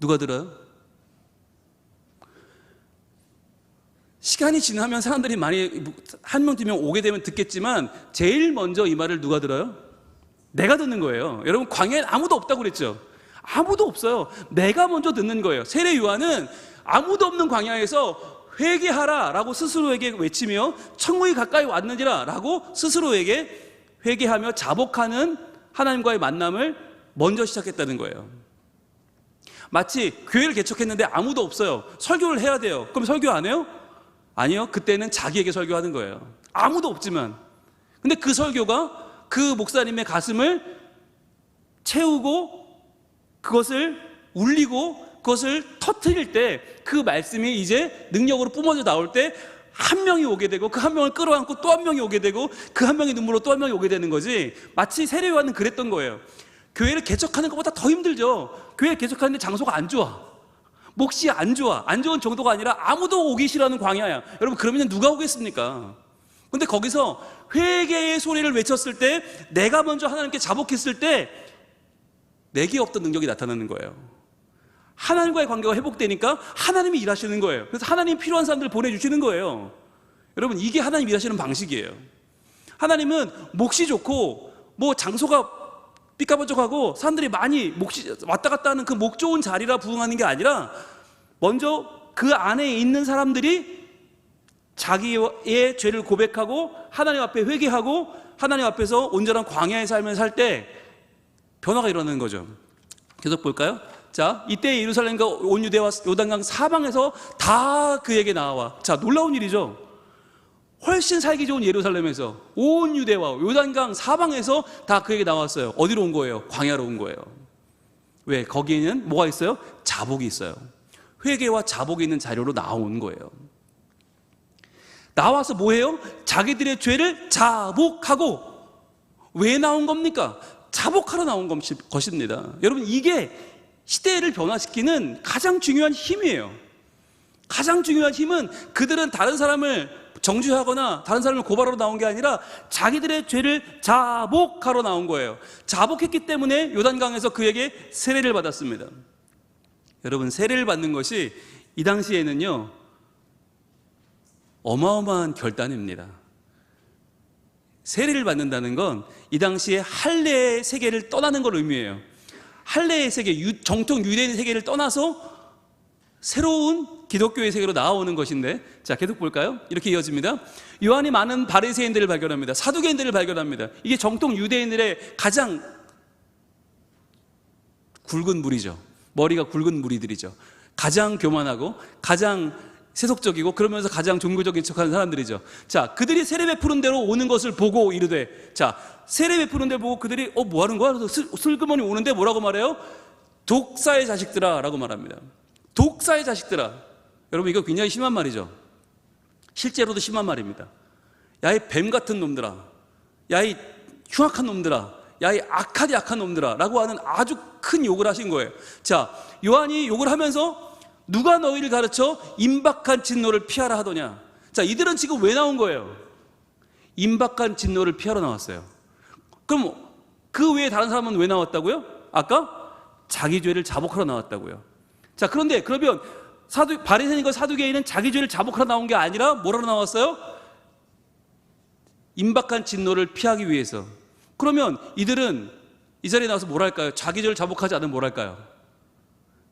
Speaker 3: 누가 들어요? 시간이 지나면 사람들이 많이 한 명, 두 명 오게 되면 듣겠지만 제일 먼저 이 말을 누가 들어요? 내가 듣는 거예요. 여러분, 광야에 아무도 없다고 그랬죠? 아무도 없어요. 내가 먼저 듣는 거예요. 세례 요한은 아무도 없는 광야에서 회개하라 라고 스스로에게 외치며 천국이 가까이 왔느니라 라고 스스로에게 회개하며 자복하는 하나님과의 만남을 먼저 시작했다는 거예요. 마치 교회를 개척했는데 아무도 없어요. 설교를 해야 돼요. 그럼 설교 안 해요? 아니요. 그때는 자기에게 설교하는 거예요. 아무도 없지만. 근데 그 설교가 그 목사님의 가슴을 채우고 그것을 울리고 그것을 터뜨릴 때 그 말씀이 이제 능력으로 뿜어져 나올 때 한 명이 오게 되고 그 한 명을 끌어안고 또 한 명이 오게 되고 그 한 명의 눈물로 또 한 명이 오게 되는 거지. 마치 세례요한은 그랬던 거예요. 교회를 개척하는 것보다 더 힘들죠. 교회를 개척하는데 장소가 안 좋아, 몫이 안 좋아. 안 좋은 정도가 아니라 아무도 오기 싫어하는 광야야. 여러분, 그러면 누가 오겠습니까? 근데 거기서 회개의 소리를 외쳤을 때, 내가 먼저 하나님께 자복했을 때 내게 없던 능력이 나타나는 거예요. 하나님과의 관계가 회복되니까 하나님이 일하시는 거예요. 그래서 하나님 필요한 사람들을 보내주시는 거예요. 여러분, 이게 하나님 일하시는 방식이에요. 하나님은 몫이 좋고 뭐 장소가 삐까번쩍하고 사람들이 많이 몫이 왔다 갔다 하는 그 목 좋은 자리라 부응하는 게 아니라, 먼저 그 안에 있는 사람들이 자기의 죄를 고백하고 하나님 앞에 회개하고 하나님 앞에서 온전한 광야의 삶을 살 때 변화가 일어나는 거죠. 계속 볼까요? 자, 이때 예루살렘과 온 유대와 요단강 사방에서 다 그에게 나와. 자, 놀라운 일이죠. 훨씬 살기 좋은 예루살렘에서 온 유대와 요단강 사방에서 다 그에게 나왔어요. 어디로 온 거예요? 광야로 온 거예요. 왜? 거기에는 뭐가 있어요? 자복이 있어요. 회개와 자복이 있는 자료로 나온 거예요. 나와서 뭐해요? 자기들의 죄를 자복하고. 왜 나온 겁니까? 자복하러 나온 것입니다. 여러분, 이게 시대를 변화시키는 가장 중요한 힘이에요. 가장 중요한 힘은, 그들은 다른 사람을 정죄하거나 다른 사람을 고발하러 나온 게 아니라 자기들의 죄를 자복하러 나온 거예요. 자복했기 때문에 요단강에서 그에게 세례를 받았습니다. 여러분, 세례를 받는 것이 이 당시에는요 어마어마한 결단입니다. 세례를 받는다는 건 이 당시에 할례의 세계를 떠나는 걸 의미해요. 할례의 세계, 정통 유대인 세계를 떠나서 새로운 기독교의 세계로 나아오는 것인데, 자, 계속 볼까요? 이렇게 이어집니다. 요한이 많은 바리새인들을 발견합니다. 사두개인들을 발견합니다. 이게 정통 유대인들의 가장 굵은 무리죠. 머리가 굵은 무리들이죠. 가장 교만하고 가장 세속적이고 그러면서 가장 종교적인 척하는 사람들이죠. 자, 그들이 세례 베푸는 대로 오는 것을 보고 이르되, 자, 세례 베푸는 데 보고 그들이 뭐 하는 거야? 슬그머니 오는데 뭐라고 말해요? 독사의 자식들아 라고 말합니다. 독사의 자식들아. 여러분, 이거 굉장히 심한 말이죠. 실제로도 심한 말입니다. 야, 이 뱀 같은 놈들아, 야, 이 흉악한 놈들아, 야, 이 악한 놈들아 라고 하는 아주 큰 욕을 하신 거예요. 자, 요한이 욕을 하면서 누가 너희를 가르쳐 임박한 진노를 피하라 하더냐. 자, 이들은 지금 왜 나온 거예요? 임박한 진노를 피하러 나왔어요. 그럼 그 외에 다른 사람은 왜 나왔다고요? 아까 자기 죄를 자복하러 나왔다고요. 자, 그런데 그러면 바리새인과 사두개인은 자기 죄를 자복하러 나온 게 아니라 뭐라로 나왔어요? 임박한 진노를 피하기 위해서. 그러면 이들은 이 자리에 나와서 뭘 할까요? 자기 죄를 자복하지 않으면 뭘 할까요?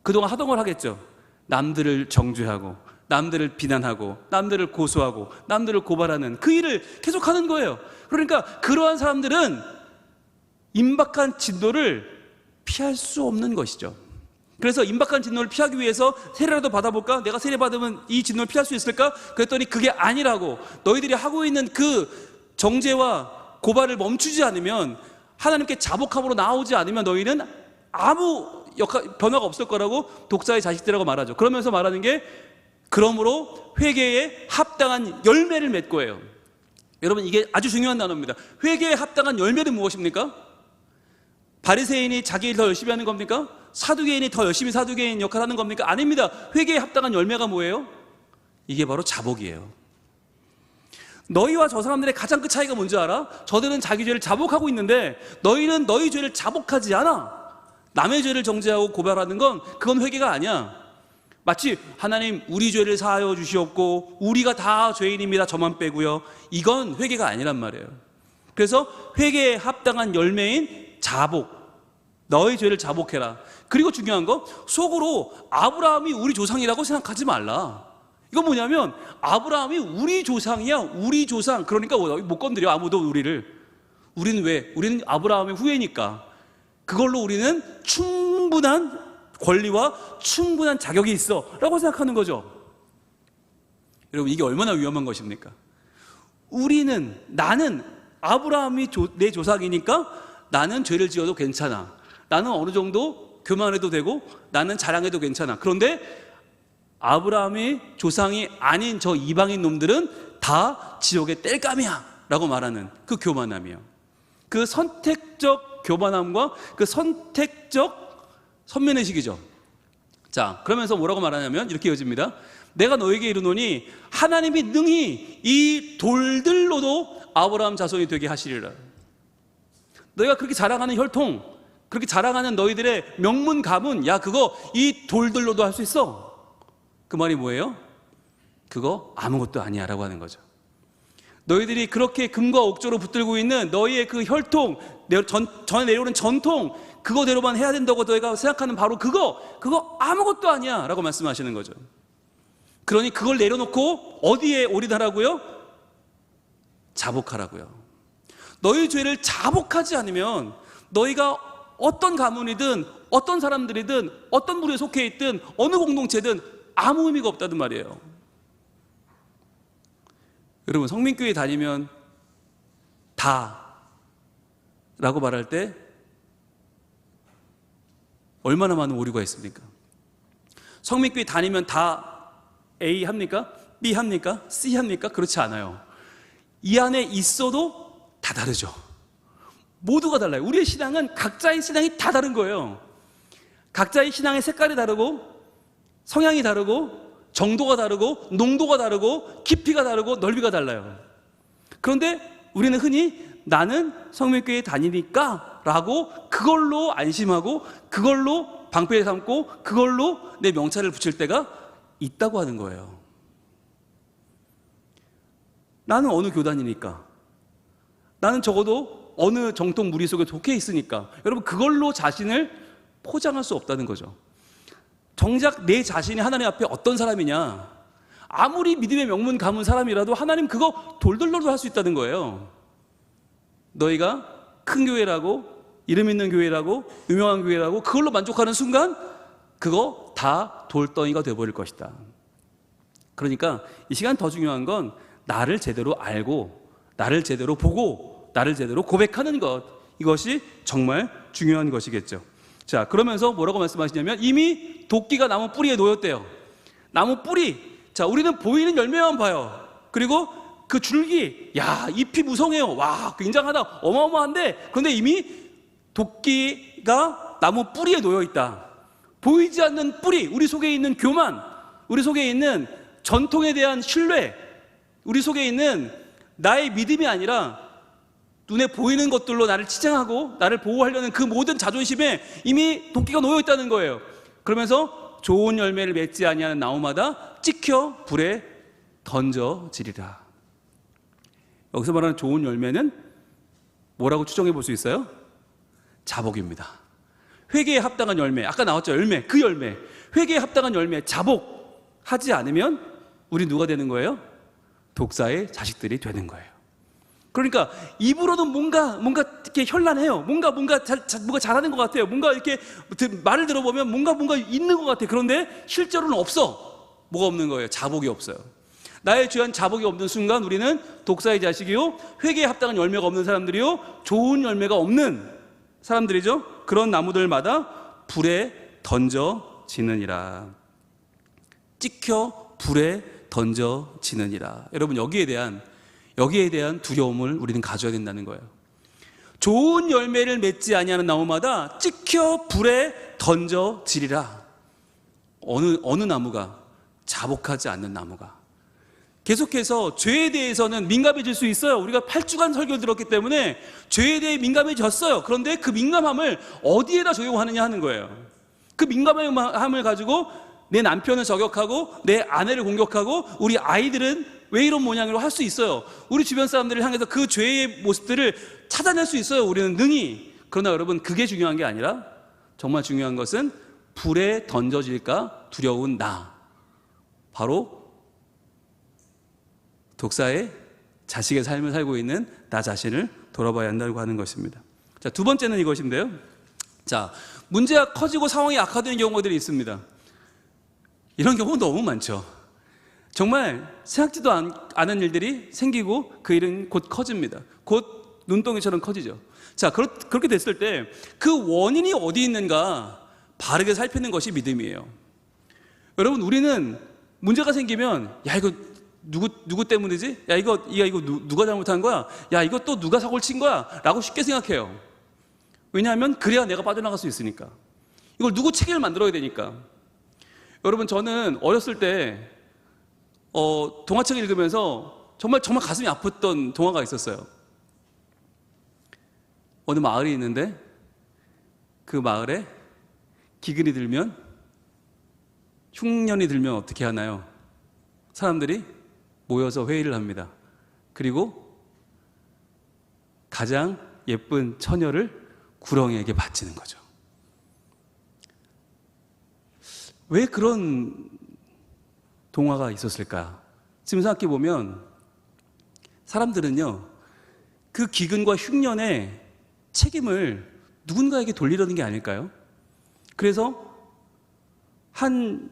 Speaker 3: 그동안 하던 걸 하겠죠. 남들을 정죄하고 남들을 비난하고 남들을 고소하고 남들을 고발하는 그 일을 계속하는 거예요. 그러니까 그러한 사람들은 임박한 진노를 피할 수 없는 것이죠. 그래서 임박한 진노를 피하기 위해서 세례라도 받아볼까? 내가 세례 받으면 이 진노를 피할 수 있을까? 그랬더니 그게 아니라고. 너희들이 하고 있는 그 정죄와 고발을 멈추지 않으면, 하나님께 자복함으로 나오지 않으면 너희는 아무 변화가 없을 거라고 독사의 자식들이라고 말하죠. 그러면서 말하는 게, 그러므로 회개에 합당한 열매를 맺고예요. 여러분, 이게 아주 중요한 단어입니다. 회개에 합당한 열매는 무엇입니까? 바리새인이 자기 일 더 열심히 하는 겁니까? 사두개인이 더 열심히 사두개인 역할을 하는 겁니까? 아닙니다. 회개에 합당한 열매가 뭐예요? 이게 바로 자복이에요. 너희와 저 사람들의 가장 큰 차이가 뭔지 알아? 저들은 자기 죄를 자복하고 있는데 너희는 너희 죄를 자복하지 않아. 남의 죄를 정죄하고 고발하는 건, 그건 회개가 아니야. 마치 하나님 우리 죄를 사하여 주시옵고 우리가 다 죄인입니다, 저만 빼고요. 이건 회개가 아니란 말이에요. 그래서 회개에 합당한 열매인 자복, 너희 죄를 자복해라. 그리고 중요한 거, 속으로 아브라함이 우리 조상이라고 생각하지 말라. 이건 뭐냐면, 아브라함이 우리 조상이야. 우리 조상. 그러니까 못 건드려, 아무도 우리를. 우리는 왜? 우리는 아브라함의 후예니까. 그걸로 우리는 충분한 권리와 충분한 자격이 있어 라고 생각하는 거죠. 여러분, 이게 얼마나 위험한 것입니까? 나는 아브라함이 내 조상이니까 나는 죄를 지어도 괜찮아. 나는 어느 정도 교만해도 되고 나는 자랑해도 괜찮아. 그런데 아브라함의 조상이 아닌 저 이방인 놈들은 다 지옥의 땔감이야 라고 말하는 그 교만함이요. 그 선택적 교만함과 그 선택적 선면의식이죠. 자, 그러면서 뭐라고 말하냐면 이렇게 이어집니다. 내가 너에게 이르노니 하나님이 능히 이 돌들로도 아브라함 자손이 되게 하시리라. 너희가 그렇게 자랑하는 혈통, 그렇게 자랑하는 너희들의 명문 가문, 야 그거 이 돌들로도 할 수 있어. 그 말이 뭐예요? 그거 아무것도 아니야 라고 하는 거죠. 너희들이 그렇게 금과 옥조로 붙들고 있는 너희의 그 혈통, 전에 내려오는 전통, 그거대로만 해야 된다고 너희가 생각하는 바로 그거 아무것도 아니야 라고 말씀하시는 거죠. 그러니 그걸 내려놓고 어디에 올인하라고요? 자복하라고요. 너희 죄를 자복하지 않으면 너희가 어떤 가문이든 어떤 사람들이든 어떤 부류에 속해 있든 어느 공동체든 아무 의미가 없다는 말이에요. 여러분, 성민교회 다니면 다 라고 말할 때 얼마나 많은 오류가 있습니까? 성민교회 다니면 다 A 합니까? B 합니까? C 합니까? 그렇지 않아요. 이 안에 있어도 다 다르죠. 모두가 달라요. 우리의 신앙은 각자의 신앙이 다 다른 거예요. 각자의 신앙의 색깔이 다르고 성향이 다르고 정도가 다르고 농도가 다르고 깊이가 다르고 넓이가 달라요. 그런데 우리는 흔히 나는 성민교회에 다니니까 라고 그걸로 안심하고 그걸로 방패에 삼고 그걸로 내 명찰을 붙일 때가 있다고 하는 거예요. 나는 어느 교단이니까, 나는 적어도 어느 정통 무리 속에 속해 있으니까, 여러분 그걸로 자신을 포장할 수 없다는 거죠. 정작 내 자신이 하나님 앞에 어떤 사람이냐, 아무리 믿음의 명문 가문 사람이라도 하나님 그거 돌돌로도 할 수 있다는 거예요. 너희가 큰 교회라고, 이름 있는 교회라고, 유명한 교회라고 그걸로 만족하는 순간 그거 다 돌덩이가 되어버릴 것이다. 그러니까 이 시간 더 중요한 건 나를 제대로 알고 나를 제대로 보고 나를 제대로 고백하는 것, 이것이 정말 중요한 것이겠죠. 자, 그러면서 뭐라고 말씀하시냐면 이미 도끼가 나무 뿌리에 놓였대요. 나무 뿌리, 자, 우리는 보이는 열매만 봐요. 그리고 그 줄기, 야, 잎이 무성해요. 와, 굉장하다, 어마어마한데, 그런데 이미 도끼가 나무 뿌리에 놓여 있다. 보이지 않는 뿌리, 우리 속에 있는 교만, 우리 속에 있는 전통에 대한 신뢰, 우리 속에 있는 나의 믿음이 아니라 눈에 보이는 것들로 나를 치장하고 나를 보호하려는 그 모든 자존심에 이미 도끼가 놓여 있다는 거예요. 그러면서 좋은 열매를 맺지 아니하는 나무마다 찍혀 불에 던져지리라. 여기서 말하는 좋은 열매는 뭐라고 추정해 볼 수 있어요? 자복입니다. 회개에 합당한 열매, 아까 나왔죠, 열매, 그 열매, 회개에 합당한 열매, 자복하지 않으면 우리 누가 되는 거예요? 독사의 자식들이 되는 거예요. 그러니까 입으로는 뭔가 이렇게 현란해요. 뭔가 잘하는 것 같아요. 뭔가 이렇게 말을 들어보면 뭔가 있는 것 같아요. 그런데 실제로는 없어. 뭐가 없는 거예요? 자복이 없어요. 나의 죄한 자복이 없는 순간 우리는 독사의 자식이요, 회개에 합당한 열매가 없는 사람들이요, 좋은 열매가 없는 사람들이죠. 그런 나무들마다 불에 던져지느니라. 찍혀 불에 던져지느니라. 여러분, 여기에 대한 두려움을 우리는 가져야 된다는 거예요. 좋은 열매를 맺지 아니하는 나무마다 찍혀 불에 던져지리라. 어느 나무가? 자복하지 않는 나무가. 계속해서 죄에 대해서는 민감해질 수 있어요. 우리가 8주간 설교를 들었기 때문에 죄에 대해 민감해졌어요. 그런데 그 민감함을 어디에다 적용하느냐 하는 거예요. 그 민감함을 가지고 내 남편을 저격하고 내 아내를 공격하고 우리 아이들은 왜 이런 모양으로 할 수 있어요. 우리 주변 사람들을 향해서 그 죄의 모습들을 찾아낼 수 있어요. 우리는 능히. 그러나 여러분, 그게 중요한 게 아니라 정말 중요한 것은 불에 던져질까 두려운 나, 바로 독사의 자식의 삶을 살고 있는 나 자신을 돌아봐야 한다고 하는 것입니다. 자, 두 번째는 이것인데요. 자, 문제가 커지고 상황이 악화되는 경우들이 있습니다. 이런 경우 너무 많죠. 정말 생각지도 않은 일들이 생기고 그 일은 곧 커집니다. 곧 눈덩이처럼 커지죠. 자, 그렇게 됐을 때 그 원인이 어디 있는가 바르게 살피는 것이 믿음이에요. 여러분, 우리는 문제가 생기면 야, 이거 누구 때문이지? 야, 이거 누가 잘못한 거야? 야, 이거 또 누가 사고를 친 거야? 라고 쉽게 생각해요. 왜냐하면 그래야 내가 빠져나갈 수 있으니까. 이걸 누구 책임을 만들어야 되니까. 여러분, 저는 어렸을 때 동화책 읽으면서 정말 가슴이 아팠던 동화가 있었어요. 어느 마을이 있는데 그 마을에 기근이 들면, 흉년이 들면 어떻게 하나요? 사람들이 모여서 회의를 합니다. 그리고 가장 예쁜 처녀를 구렁이에게 바치는 거죠. 왜 그런 동화가 있었을까? 지금 생각해 보면 사람들은요, 그 기근과 흉년의 책임을 누군가에게 돌리려는 게 아닐까요? 그래서 한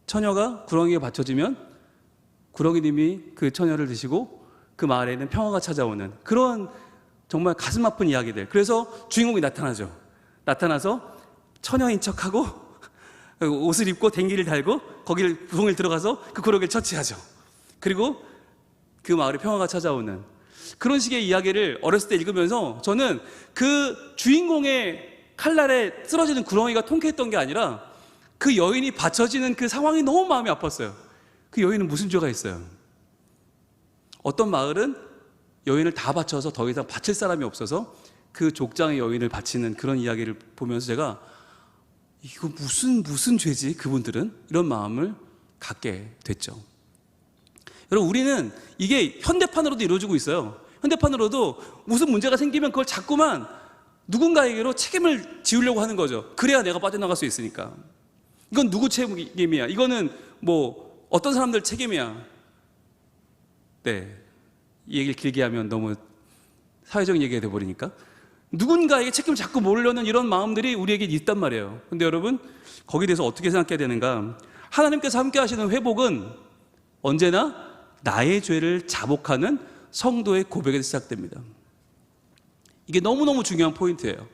Speaker 3: 처녀가 구렁이에 받쳐지면 구렁이님이 그 처녀를 드시고 그 마을에는 평화가 찾아오는 그런 정말 가슴 아픈 이야기들. 그래서 주인공이 나타나죠. 나타나서 처녀인 척하고 옷을 입고 댕기를 달고 거기를 구덩이를 들어가서 그 구렁이를 처치하죠. 그리고 그 마을에 평화가 찾아오는 그런 식의 이야기를 어렸을 때 읽으면서 저는 그 주인공의 칼날에 쓰러지는 구렁이가 통쾌했던 게 아니라 그 여인이 받쳐지는 그 상황이 너무 마음이 아팠어요. 그 여인은 무슨 죄가 있어요? 어떤 마을은 여인을 다 바쳐서 더 이상 바칠 사람이 없어서 그 족장의 여인을 바치는 그런 이야기를 보면서 제가 이거 무슨 죄지 그분들은? 이런 마음을 갖게 됐죠. 여러분, 우리는 이게 현대판으로도 이루어지고 있어요. 현대판으로도 무슨 문제가 생기면 그걸 자꾸만 누군가에게로 책임을 지우려고 하는 거죠. 그래야 내가 빠져나갈 수 있으니까. 이건 누구 책임이야? 이거는 뭐 어떤 사람들 책임이야? 네, 이 얘기를 길게 하면 너무 사회적인 얘기가 돼버리니까 누군가에게 책임을 자꾸 모으려는 이런 마음들이 우리에게 있단 말이에요. 근데 여러분, 거기에 대해서 어떻게 생각해야 되는가? 하나님께서 함께 하시는 회복은 언제나 나의 죄를 자복하는 성도의 고백에서 시작됩니다. 이게 너무너무 중요한 포인트예요.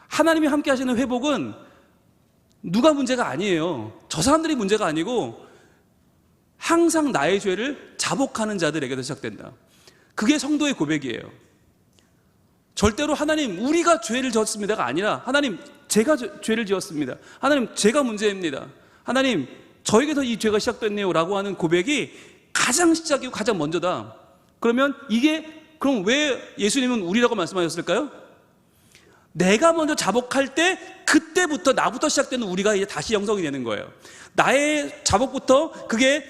Speaker 3: 하나님이 함께 하시는 회복은 누가 문제가 아니에요. 저 사람들이 문제가 아니고 항상 나의 죄를 자복하는 자들에게서 시작된다. 그게 성도의 고백이에요. 절대로 하나님 우리가 죄를 지었습니다가 아니라 하나님 제가 죄를 지었습니다. 하나님 제가 문제입니다. 하나님 저에게서 이 죄가 시작됐네요 라고 하는 고백이 가장 시작이고 가장 먼저다. 그러면 그럼 왜 예수님은 우리라고 말씀하셨을까요? 내가 먼저 자복할 때 그때부터 나부터 시작되는 우리가 이제 다시 형성이 되는 거예요. 나의 자복부터 그게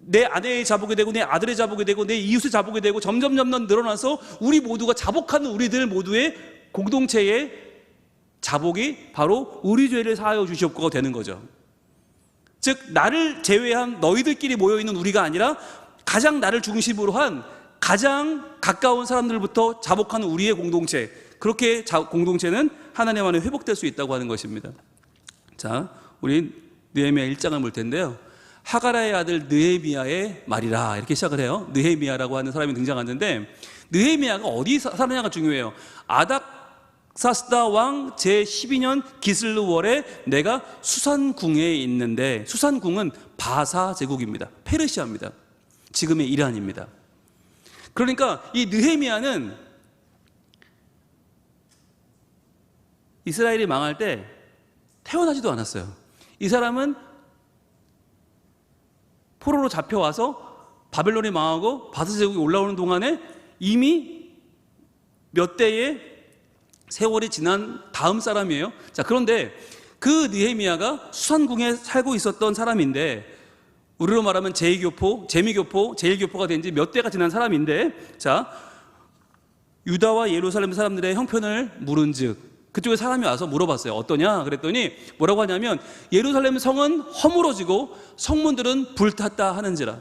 Speaker 3: 내 아내의 자복이 되고 내 아들의 자복이 되고 내 이웃의 자복이 되고 점점 늘어나서 우리 모두가 자복하는 우리들 모두의 공동체의 자복이 바로 우리 죄를 사하여 주시옵고가 되는 거죠. 즉 나를 제외한 너희들끼리 모여있는 우리가 아니라 가장 나를 중심으로 한 가장 가까운 사람들부터 자복하는 우리의 공동체, 그렇게 공동체는 하나님 안에 회복될 수 있다고 하는 것입니다. 자, 우리 느헤미야 1장을 볼 텐데요. 하가라의 아들 느헤미야의 말이라 이렇게 시작을 해요. 느헤미야라고 하는 사람이 등장하는데 느헤미야가 어디 사느냐가 중요해요. 아닥사스다 왕 제12년 기슬루월에 내가 수산궁에 있는데, 수산궁은 바사 제국입니다. 페르시아입니다. 지금의 이란입니다. 그러니까 이 느헤미야는 이스라엘이 망할 때 태어나지도 않았어요. 이 사람은 포로로 잡혀와서 바벨론이 망하고 바사 제국이 올라오는 동안에 이미 몇 대의 세월이 지난 다음 사람이에요. 자, 그런데 그 느헤미야가 수산궁에 살고 있었던 사람인데, 우리로 말하면 제1교포가 된 지 몇 대가 지난 사람인데, 자, 유다와 예루살렘 사람들의 형편을 물은즉 그쪽에 사람이 와서 물어봤어요. 어떠냐? 그랬더니 뭐라고 하냐면 예루살렘 성은 허물어지고 성문들은 불탔다 하는지라.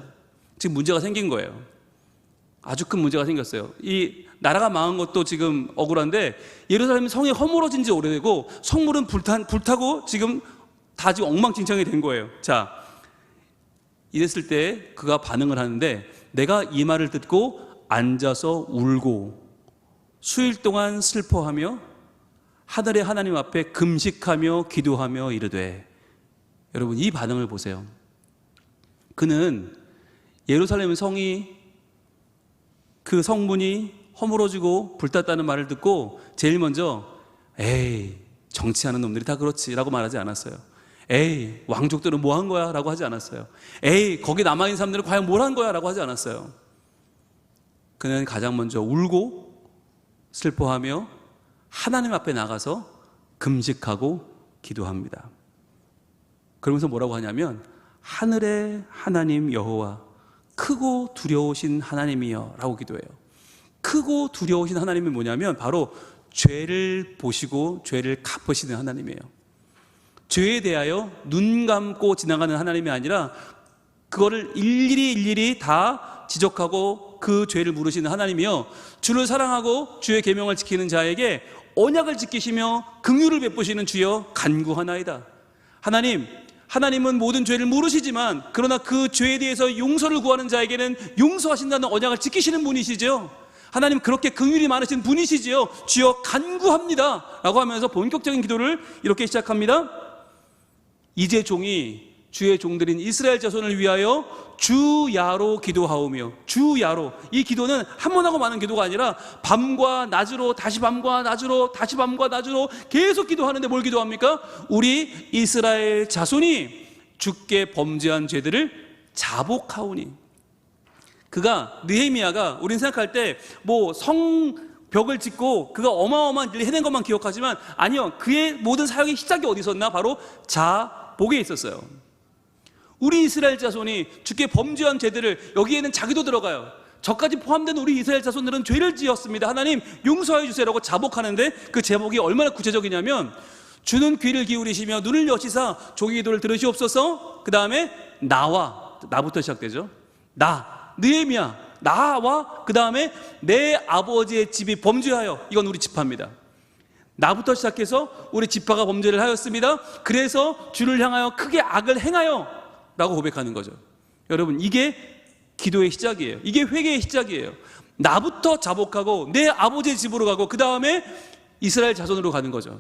Speaker 3: 지금 문제가 생긴 거예요. 아주 큰 문제가 생겼어요. 이 나라가 망한 것도 지금 억울한데 예루살렘 성이 허물어진 지 오래되고 성물은 불타고 지금 다 지금 엉망진창이 된 거예요. 자, 이랬을 때 그가 반응을 하는데, 내가 이 말을 듣고 앉아서 울고 수일 동안 슬퍼하며 하늘의 하나님 앞에 금식하며 기도하며 이르되. 여러분, 이 반응을 보세요. 그는 예루살렘 성이, 그 성문이 허물어지고 불탔다는 말을 듣고 제일 먼저 에이, 정치하는 놈들이 다 그렇지 라고 말하지 않았어요. 에이, 왕족들은 뭐 한 거야 라고 하지 않았어요. 에이, 거기 남아있는 사람들은 과연 뭘 한 거야 라고 하지 않았어요. 그는 가장 먼저 울고 슬퍼하며 하나님 앞에 나가서 금식하고 기도합니다. 그러면서 뭐라고 하냐면 하늘의 하나님 여호와, 크고 두려우신 하나님이여 라고 기도해요. 크고 두려우신 하나님이 뭐냐면 바로 죄를 보시고 죄를 갚으시는 하나님이에요. 죄에 대하여 눈 감고 지나가는 하나님이 아니라 그거를 일일이 다 지적하고 그 죄를 물으시는 하나님이요, 주를 사랑하고 주의 계명을 지키는 자에게 언약을 지키시며 긍휼을 베푸시는 주여 간구하나이다. 하나님은 모든 죄를 물으시지만 그러나 그 죄에 대해서 용서를 구하는 자에게는 용서하신다는 언약을 지키시는 분이시죠. 하나님 그렇게 긍휼이 많으신 분이시지요. 주여 간구합니다 라고 하면서 본격적인 기도를 이렇게 시작합니다. 이제 종이 주의 종들인 이스라엘 자손을 위하여 주야로 기도하오며. 주야로, 이 기도는 한 번 하고 마는 기도가 아니라 밤과 낮으로, 다시 밤과 낮으로, 다시 밤과 낮으로 계속 기도하는데 뭘 기도합니까? 우리 이스라엘 자손이 주께 범죄한 죄들을 자복하오니. 그가, 느헤미야가, 우린 생각할 때 뭐 성벽을 짓고 그가 어마어마한 일을 해낸 것만 기억하지만 아니요, 그의 모든 사역의 시작이 어디 있었나? 바로 자복에 있었어요. 우리 이스라엘 자손이 주께 범죄한 죄들을, 여기에는 자기도 들어가요. 저까지 포함된 우리 이스라엘 자손들은 죄를 지었습니다. 하나님 용서해 주세요라고 자복하는데 그 제목이 얼마나 구체적이냐면 주는 귀를 기울이시며 눈을 여시사 종의 기도를 들으시옵소서. 그 다음에 나부터 시작되죠. 느헤미야, 나와 그 다음에 내 아버지의 집이 범죄하여. 이건 우리 지파입니다. 나부터 시작해서 우리 지파가 범죄를 하였습니다. 그래서 주를 향하여 크게 악을 행하여 라고 고백하는 거죠. 여러분, 이게 기도의 시작이에요. 이게 회개의 시작이에요. 나부터 자복하고 내 아버지의 집으로 가고 그 다음에 이스라엘 자손으로 가는 거죠.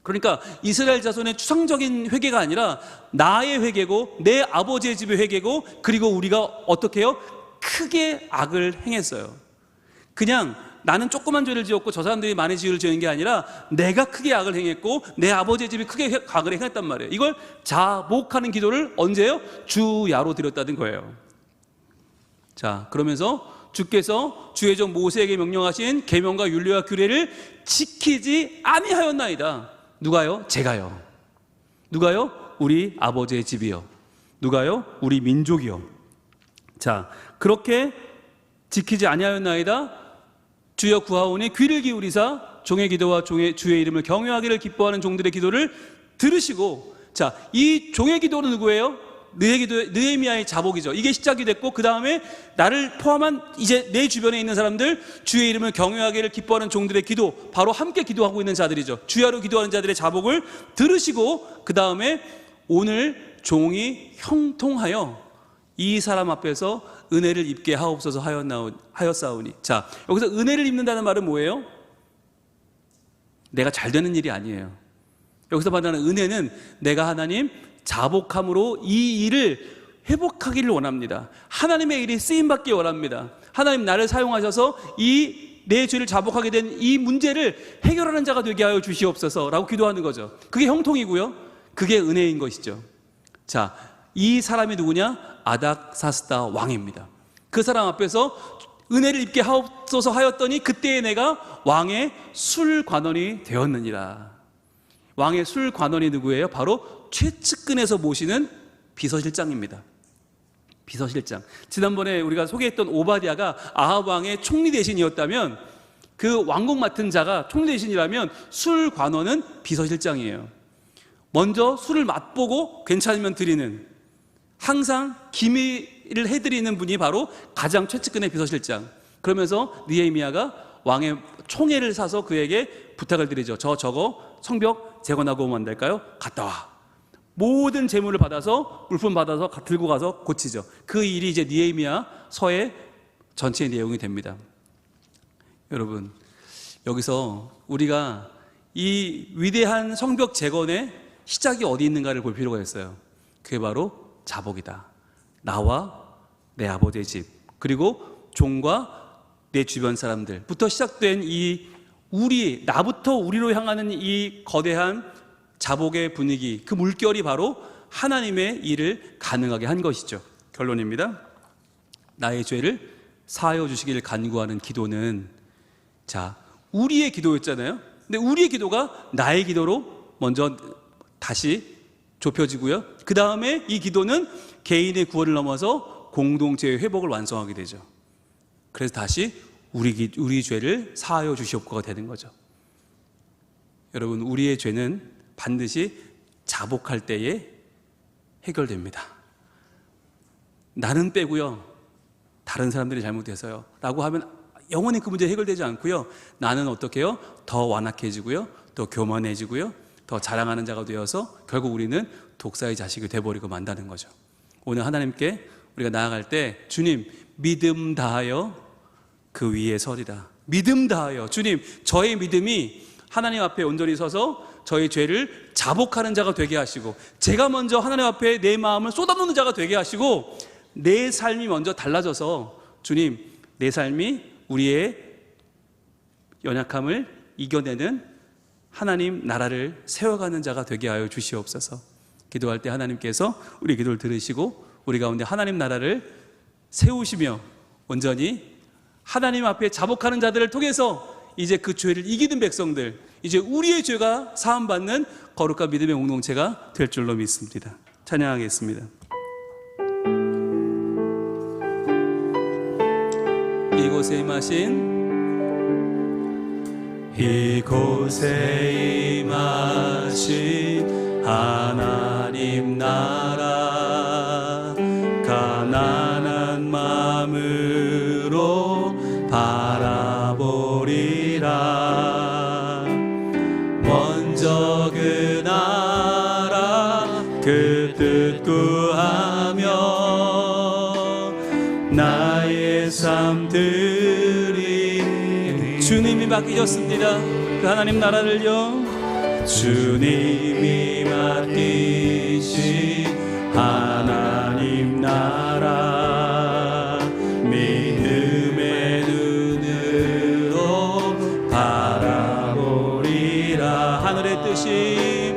Speaker 3: 그러니까 이스라엘 자손의 추상적인 회개가 아니라 나의 회개고 내 아버지의 집의 회개고, 그리고 우리가 어떻게 해요? 크게 악을 행했어요. 그냥 나는 조그만 죄를 지었고 저 사람들이 많은 죄를 지은 게 아니라 내가 크게 악을 행했고 내 아버지의 집이 크게 악을 행했단 말이에요. 이걸 자복하는 기도를 언제요? 주야로 드렸다는 거예요. 자, 그러면서 주께서 주의 종 모세에게 명령하신 계명과 율례와 규례를 지키지 아니하였나이다. 누가요? 제가요. 누가요? 우리 아버지의 집이요. 누가요? 우리 민족이요. 자, 그렇게 지키지 아니하였나이다. 주여 구하오니 귀를 기울이사 종의 기도와 주의 이름을 경외하기를 기뻐하는 종들의 기도를 들으시고. 자, 이 종의 기도는 누구예요? 느헤미야의 자복이죠. 이게 시작이 됐고 그 다음에 나를 포함한 이제 내 주변에 있는 사람들, 주의 이름을 경외하기를 기뻐하는 종들의 기도, 바로 함께 기도하고 있는 자들이죠. 주야로 기도하는 자들의 자복을 들으시고 그 다음에 오늘 종이 형통하여 이 사람 앞에서 은혜를 입게 하옵소서 하였사오니. 자, 여기서 은혜를 입는다는 말은 뭐예요? 내가 잘 되는 일이 아니에요. 여기서 말하는 은혜는 내가 하나님 자복함으로 이 일을 회복하기를 원합니다. 하나님의 일이 쓰임받기 원합니다. 하나님 나를 사용하셔서 이 내 죄를 자복하게 된 이 문제를 해결하는 자가 되게 하여 주시옵소서 라고 기도하는 거죠. 그게 형통이고요, 그게 은혜인 것이죠. 자, 이 사람이 누구냐? 아닥사스다 왕입니다. 그 사람 앞에서 은혜를 입게 하옵소서 하였더니 그때에 내가 왕의 술관원이 되었느니라. 왕의 술관원이 누구예요? 바로 최측근에서 모시는 비서실장입니다. 비서실장. 지난번에 우리가 소개했던 오바댜가 아합 왕의 총리 대신이었다면 그 왕국 맡은 자가 총리 대신이라면 술관원은 비서실장이에요. 먼저 술을 맛보고 괜찮으면 드리는, 항상 기밀을 해드리는 분이 바로 가장 최측근의 비서실장. 그러면서 느헤미야가 왕의 총애를 사서 그에게 부탁을 드리죠. 저거 성벽 재건하고 오면 안 될까요? 갔다 와. 모든 재물을 받아서, 물품 받아서 들고 가서 고치죠. 그 일이 이제 느헤미야 서의 전체의 내용이 됩니다. 여러분, 여기서 우리가 이 위대한 성벽 재건의 시작이 어디 있는가를 볼 필요가 있어요. 그게 바로 자복이다. 나와 내 아버지의 집, 그리고 종과 내 주변 사람들부터 시작된 이 나부터 우리로 향하는 이 거대한 자복의 분위기, 그 물결이 바로 하나님의 일을 가능하게 한 것이죠. 결론입니다. 나의 죄를 사하여 주시기를 간구하는 기도는, 자, 우리의 기도였잖아요. 근데 우리의 기도가 나의 기도로 먼저 다시 좁혀지고요. 그 다음에 이 기도는 개인의 구원을 넘어서 공동체의 회복을 완성하게 되죠. 그래서 다시 우리 죄를 사하여 주시옵고가 되는 거죠. 여러분, 우리의 죄는 반드시 자복할 때에 해결됩니다. 나는 빼고요, 다른 사람들이 잘못해서요 라고 하면 영원히 그 문제 해결되지 않고요, 나는 어떻게 해요? 더 완악해지고요, 더 교만해지고요, 더 자랑하는 자가 되어서 결국 우리는 독사의 자식이 돼버리고 만다는 거죠. 오늘 하나님께 우리가 나아갈 때, 주님, 믿음 다하여 그 위에 서리라. 믿음 다하여, 주님, 저의 믿음이 하나님 앞에 온전히 서서 저의 죄를 자복하는 자가 되게 하시고, 제가 먼저 하나님 앞에 내 마음을 쏟아놓는 자가 되게 하시고, 내 삶이 먼저 달라져서, 주님, 내 삶이 우리의 연약함을 이겨내는 하나님 나라를 세워가는 자가 되게 하여 주시옵소서. 기도할 때 하나님께서 우리 기도를 들으시고 우리 가운데 하나님 나라를 세우시며 온전히 하나님 앞에 자복하는 자들을 통해서 이제 그 죄를 이기는 백성들, 이제 우리의 죄가 사함받는 거룩한 믿음의 공동체가 될 줄로 믿습니다. 찬양하겠습니다. 이곳에 임하신 하나님 나라, 가난한 마음으로 바라보리라. 먼저 그 나라 그 뜻 구하며 나의 삶 드리. 주님이 맡기셨습니다. 그 하나님 나라를요, 주님이 맡기신 하나님 나라, 믿음의 눈으로 바라보리라. 하늘의 뜻이,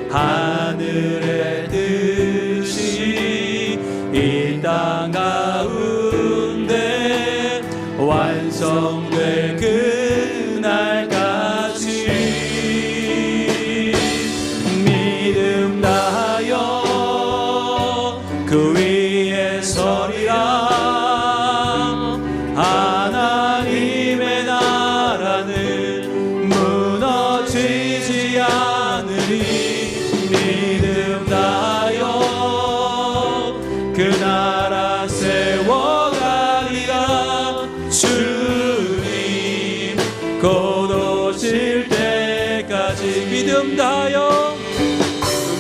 Speaker 3: 하늘의 뜻이 이 땅 가운데 완성될 그날까지 믿음 다하여 그 위에 서리라. 하나님의 나라는 무너지지 않으리. 믿음 다하여 그 나라 세워가리라. 주님 곧 오실 때까지 믿음 다하여,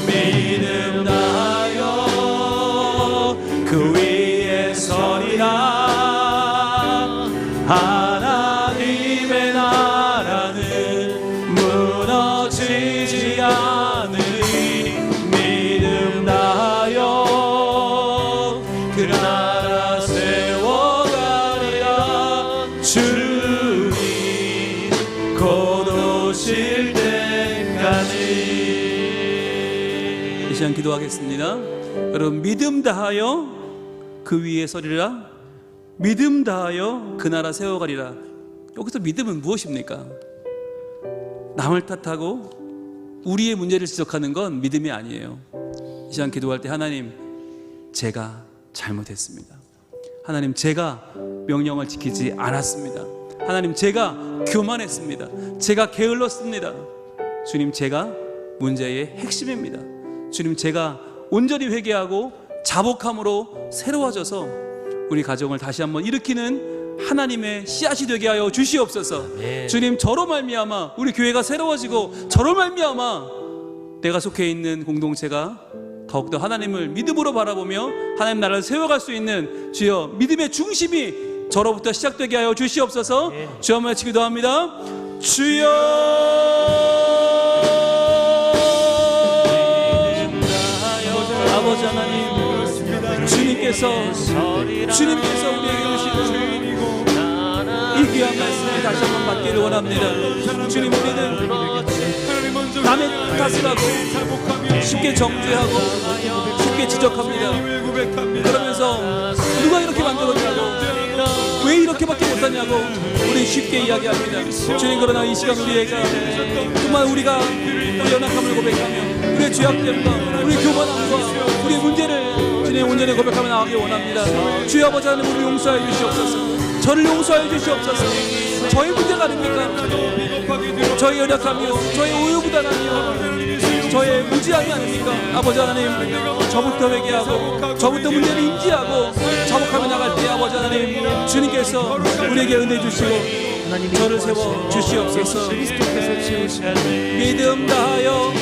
Speaker 3: 믿음 다하여 그 위에 서리라. 하나님의 나라는 무너지지 않으리. 믿음 다하여 그 나라 세워가리라. 주님 곧 오실 때까지. 이 시간 기도하겠습니다. 여러분, 믿음 다하여 그 위에 서리라. 믿음 다하여 그 나라 세워가리라. 여기서 믿음은 무엇입니까? 남을 탓하고 우리의 문제를 지적하는 건 믿음이 아니에요. 이 시간 기도할 때, 하나님, 제가 잘못했습니다. 하나님, 제가 명령을 지키지 않았습니다. 하나님, 제가 교만했습니다. 제가 게을렀습니다. 주님, 제가 문제의 핵심입니다. 주님, 제가 온전히 회개하고 자복함으로 새로워져서 우리 가정을 다시 한번 일으키는 하나님의 씨앗이 되게 하여 주시옵소서.
Speaker 1: 아멘.
Speaker 3: 주님, 저로 말미암아 우리 교회가 새로워지고, 저로 말미암아 내가 속해 있는 공동체가 더욱더 하나님을 믿음으로 바라보며 하나님 나라를 세워갈 수 있는, 주여, 믿음의 중심이 저로부터 시작되게 하여 주시옵소서. 주여 한번 외치기도 합니다. 주여. 주님께서 우리에게 주시는 이 귀한 말씀을 다시 한번 받기를 원합니다. 주님, 우리는 남의 탓을 하고 쉽게 정죄하고 쉽게 지적합니다. 그러면서 누가 이렇게 만들었냐고, 왜 이렇게밖에 못하냐고 우리 쉽게 이야기합니다. 주님, 그러나 이 시간 우리가 정말 우리가 우리 연약함을 고백하며 우리의 죄악됨과 우리의 교만함과 우리의 문제를 주님 온전히 고백하며 나가기 원합니다. 주여 아버지 하나님, 우리 용서해 주시옵소서. 저를 용서해 주시옵소서. 저의 문제가 아닙니까? 저의 연약함이요, 저의 우유부단함이요, 저의 무지함이 아닙니까? 아버지 하나님, 저부터 회개하고 저부터 문제를 인지하고 자복하며 나갈 때 아버지 하나님, 주님께서 우리에게 은혜 주시고 저를 세워 주시옵소서. 믿음 다하여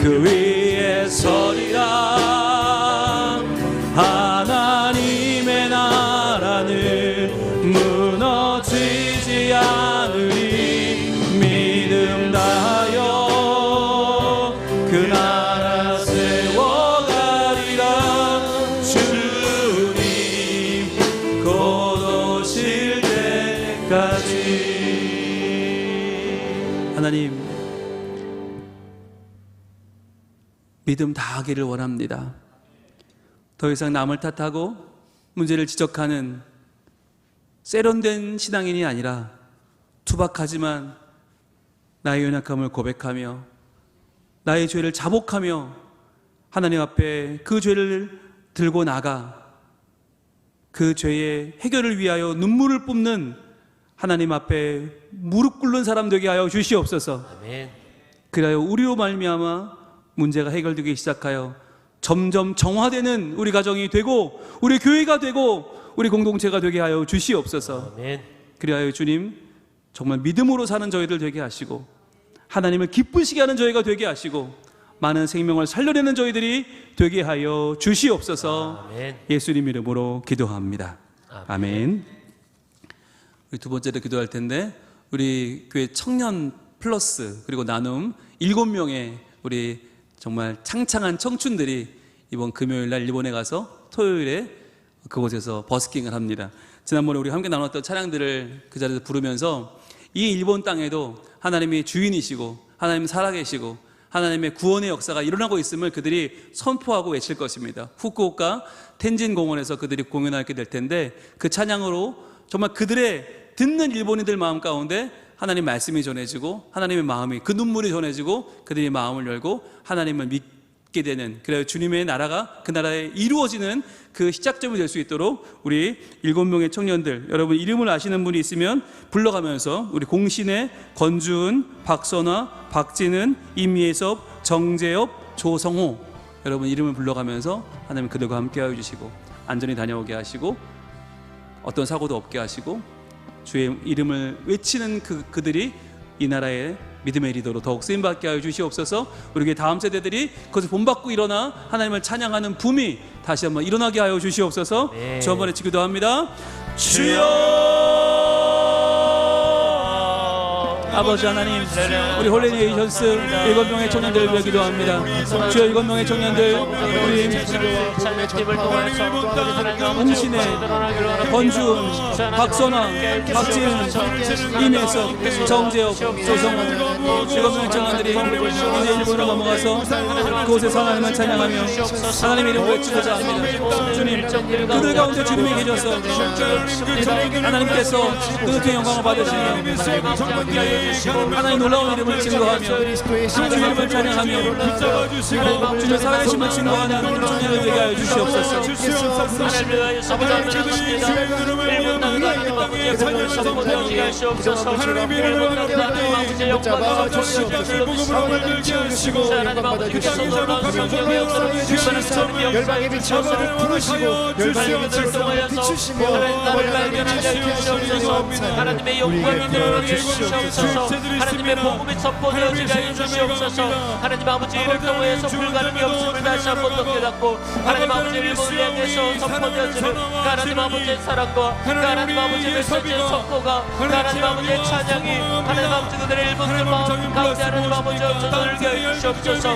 Speaker 3: 그 위에 서리라. 하나님의 나라는 무너지지 않으리. 믿음 다하여 그 나라 세워가리라. 주님 곧 오실 때까지. 하나님, 믿음 다하기를 원합니다. 더 이상 남을 탓하고 문제를 지적하는 세련된 신앙인이 아니라 투박하지만 나의 연약함을 고백하며 나의 죄를 자복하며 하나님 앞에 그 죄를 들고 나가 그 죄의 해결을 위하여 눈물을 뿜는 하나님 앞에 무릎 꿇는 사람 되게 하여 주시옵소서.
Speaker 1: 아멘.
Speaker 3: 그리하여 우리로 말미암아 문제가 해결되기 시작하여 점점 정화되는 우리 가정이 되고 우리 교회가 되고 우리 공동체가 되게 하여 주시옵소서.
Speaker 1: 아멘.
Speaker 3: 그리하여 주님, 정말 믿음으로 사는 저희들 되게 하시고 하나님을 기쁘시게 하는 저희가 되게 하시고 많은 생명을 살려내는 저희들이 되게 하여 주시옵소서.
Speaker 1: 아멘.
Speaker 3: 예수님 이름으로 기도합니다. 아멘. 우리 두 번째로 기도할 텐데, 우리 교회 청년 플러스 그리고 나눔 7명의 우리 정말 창창한 청춘들이 이번 금요일 날 일본에 가서 토요일에 그곳에서 버스킹을 합니다. 지난번에 우리 함께 나눴던 찬양들을 그 자리에서 부르면서 이 일본 땅에도 하나님이 주인이시고 하나님 살아계시고 하나님의 구원의 역사가 일어나고 있음을 그들이 선포하고 외칠 것입니다. 후쿠오카 텐진 공원에서 그들이 공연하게 될 텐데, 그 찬양으로 정말 그들의 듣는 일본인들 마음 가운데 하나님 말씀이 전해지고 하나님의 마음이, 그 눈물이 전해지고 그들이 마음을 열고 하나님을 믿게 되는, 그래야 주님의 나라가 그 나라에 이루어지는 그 시작점이 될 수 있도록 우리 7명의 청년들, 여러분 이름을 아시는 분이 있으면 불러가면서 우리 공신의 권주은, 박선화, 박진은, 임예섭, 정재엽, 조성호, 여러분 이름을 불러가면서 하나님 그들과 함께하여 주시고 안전히 다녀오게 하시고 어떤 사고도 없게 하시고 주의 이름을 외치는 그들이 이 나라의 믿음의 리더로 더욱 쓰임받게 하여 주시옵소서. 우리에게 다음 세대들이 그것을 본받고 일어나 하나님을 찬양하는 붐이 다시 한번 일어나게 하여 주시옵소서.
Speaker 1: 네.
Speaker 3: 주 한번 기도도 합니다. 주여, 아버지 하나님, 우리 홀리네이션스 7명의 청년들을 위해 기도합니다. 주여, 7명의 청년들, 우리 홍신의 권주은, 박선아, 박지은, 임혜석, 정재혁, 조성호, 7명의 청년들이 이제 일본으로 넘어가서 그곳에서 하나님을 찬양하며 하나님 이름을 외치고자 합니다. 주님, 그들 가운데 주님이 계셔서 하나님께서 그들의 영광을 받으시며 하나님 놀라운 이름을 증거하며 주의 이름을 찬양하며 주님의 살아계심을 증거하는 청년을 되게 하여 주시옵소서.
Speaker 5: 열방의 빛을 부르시고 열방의 빛을 비추시며
Speaker 1: 하나님의 영광이 드러나게 해주시옵소서. 하나님의 복음이 선포되어지게 해주시옵소서. 하나님 아버지 이를 통해서 불가능이 없음을 다시 한 번 더 깨닫고 하나님 아버지 일본을 향해서 선포되어지는 하나님 아버지의 사랑과 하나님 아버지의 쏟아진 선포가 하나님 아버지의 찬양이 하나님 아버지 그들의 일본들 마음 가운데 하나님 아버지 들게 해주시옵소서.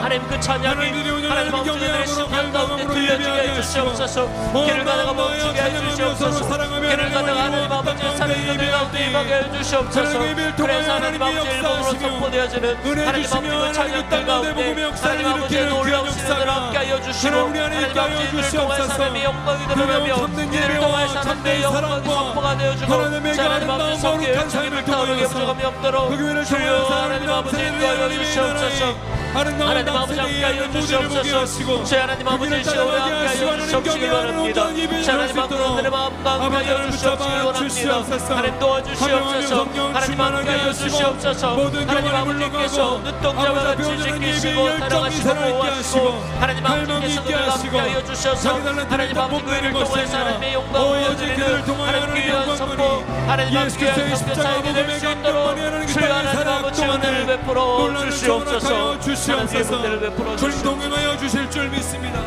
Speaker 1: 하나님 그 찬양이 하나님 아버지 그들의 심령 가운데 들려지게 해주시옵소서. 길을 가다가 멈추게 해주시옵소서. 길을 가다가 하나님 아버지의 사랑이 그들 가운데 임하게 해주시옵소서. 그래서 하나님 아버지 일본으로 선포되어지는 하나님 아버지 그 찬양들 가운데 하나님 아버지의 놀라우신 은혜를 함께 하여 주시고 하나님 아버지 이들을 통해 하나님의 영광이 드러나며 이들을 통해 하나님의 영광이 선포가 되어주고 하나님 아버지 성기의 은총이 타오르게 부족함이 없도록 주여 하나님 아버지 인도하여 주시옵소서. 하나님 아버지 함께 하여 주시옵소서. 주 하나님 아버지 시오에 함께 하여 주시옵시길 바랍니다. 주 하나님 아버지 오늘의 마음과 함께 하여 주시옵시길 원합니다. 하나님 도와주시옵소서. 하나님 함께 하여 주시옵소서. 하나님 아버지께서 눈동자와 같이 지키시고 사랑하시고 보호하시고 하나님 아버지께서 그들과 함께 하여 주셔서 하나님 아버지 그 일을 통해서 하나님의 영광을 올려드리는 하나님 귀한 선포 하나님 아버지 귀한 선포자에게 될 수 있도록 주여 하나님 아버지 은혜를 베풀어 주시옵소서. 하나님의 은혜를 베풀어 주시옵소서.
Speaker 5: 동행하여 주실 줄 믿습니다.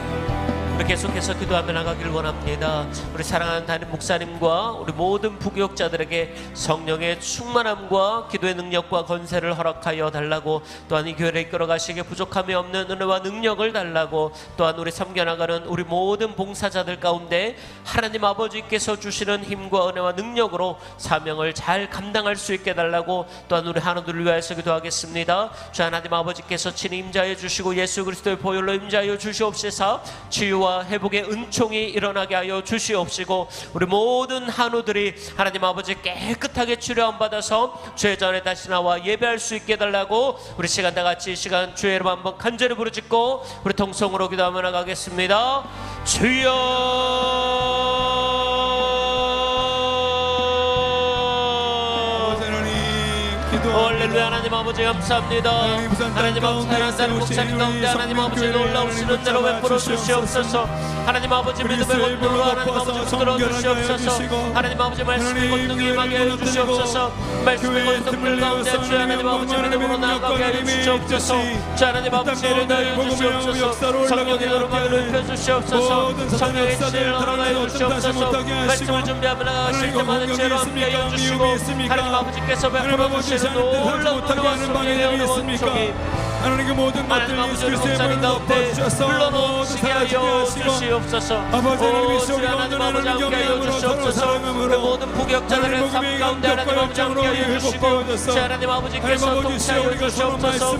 Speaker 1: 우리 계속해서 기도하며 나가길 원합니다. 우리 사랑하는 담임 목사님과 우리 모든 부교육자들에게 성령의 충만함과 기도의 능력과 건세를 허락하여 달라고, 또한 이 교회를 이끌어가시기에 부족함이 없는 은혜와 능력을 달라고, 또한 우리 섬겨나가는 우리 모든 봉사자들 가운데 하나님 아버지께서 주시는 힘과 은혜와 능력으로 사명을 잘 감당할 수 있게 달라고, 또한 우리 하나님을 위하여서 기도하겠습니다. 주 하나님 아버지께서 친히 임자해 주시고 예수 그리스도의 보혈로 임자하여 주시옵시사 치유와 회복의 은총이 일어나게 하여 주시옵시고, 우리 모든 한우들이 하나님 아버지 깨끗하게 치료함 받아서 주의 전에 다시 나와 예배할 수 있게 해달라고, 우리 시간 다 같이 이 시간 주의 이름 한번 간절히 부르짖고 우리 통성으로 기도하며 나가겠습니다. 주여 할렐루야. 하나님 아버지 감사합니다. 하나님 아버지 사랑하는 목사님 가운데 하나님 아버지 놀라우신 은혜로 베풀어 주시옵소서. 하나님 아버지 믿음의 권능으로 하나님 아버지 붙들어 주시옵소서. 하나님 아버지 말씀의 권능이 임하게 해 주시옵소서. 말씀의 권능들 가운데 주 하나님 아버지 믿음으로 나아가게 해 주시옵소서. 주 하나님 아버지 이를 다해 주시옵소서. 성령의 노름을 입혀 주시옵소서. 성령의 지혜를 허락하여 주시옵소서. 말씀을 준비하며 나가실 때마다 죄로 함께 해 주시고 하나님 아버지께서 베풀어 주시는 놀라운 은혜와 성령의 은총이
Speaker 5: 하나님 그 모든
Speaker 1: 하나님 아버지 목사님 가운데 불러놓으시게 하여 주시옵소서. 오 주 하나님 아버지 함께 하여 주시옵소서. 우리 모든 부격자들의 삶 가운데 하나님 아버지 함께 하여 주시고 주 하나님 아버지께서 동참하여 주시옵소서.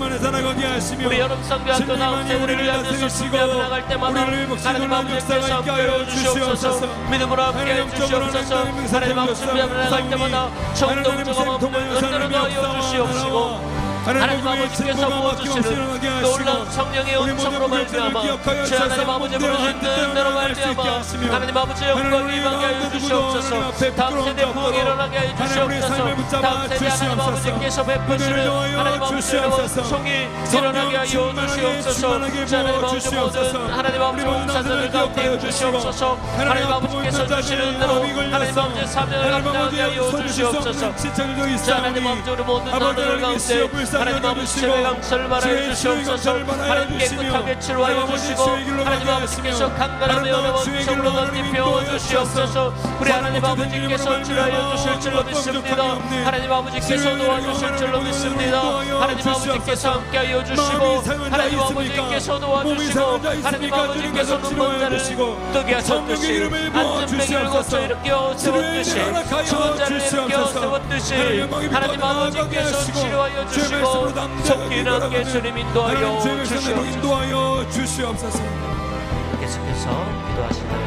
Speaker 1: 우리 여름 성교학교 다음 세월을 위하여서 준비하며 나갈 때마다 하나님 아버지께서 함께 하여 주시옵소서. 믿음으로 함께 하여 주시옵소서. 하나님 아버지 준비하며 나갈 때마다 청동적으로 없는 은혜를 더하여 주시옵시고 하나님 아버지께서 부어주시는 놀라운 성령의 은총으로 말미암아 주 하나님 아버지 부르신 은혜로 말미암아 하나님 아버지 영광이 임하게 하여 주시옵소서. 다음 세대 부흥이 일어나게 하여 주시옵소서. 다음 세대 하나님 아버지께서 베푸시는 하나님 아버지의 은총이 일어나게 하여 주시옵소서. 주 하나님 아버지 모든 하나님 아버지 봉사자들 가운데 주시옵소서. 하나님 아버지께서 주시는 은혜로 하나님 아버지의 사명을 감당하게 하여 주시옵소서. 주 하나님 아버지 우리 모든 나라들 가운데 하나님 아버지 죄의 강철을 말하여 주시옵소서. 하나님 깨끗하게 치료하여 주시고 하나님 아버지께서 강건함의 어려운 속으로 던집혀 주시옵소서. 우리 하나님 아버지께서 치료하여 주실 줄로 믿습니다. 하나님 아버지께서 도와주실 줄로 믿습니다. 하나님 아버지께서 함께하여 주시고 하나님 아버지께서 도와주시고 하나님 아버지께서 눈먼 자를 뜨게 하셨듯이 안전뱅이를 고쳐 일으켜 세웠듯이 죽은 자를 일으켜 세웠듯이 하나님 아버지께서 치료하여 주시고 속히 함께 주님 인도하여 주시옵소서. 계속해서 기도하시다.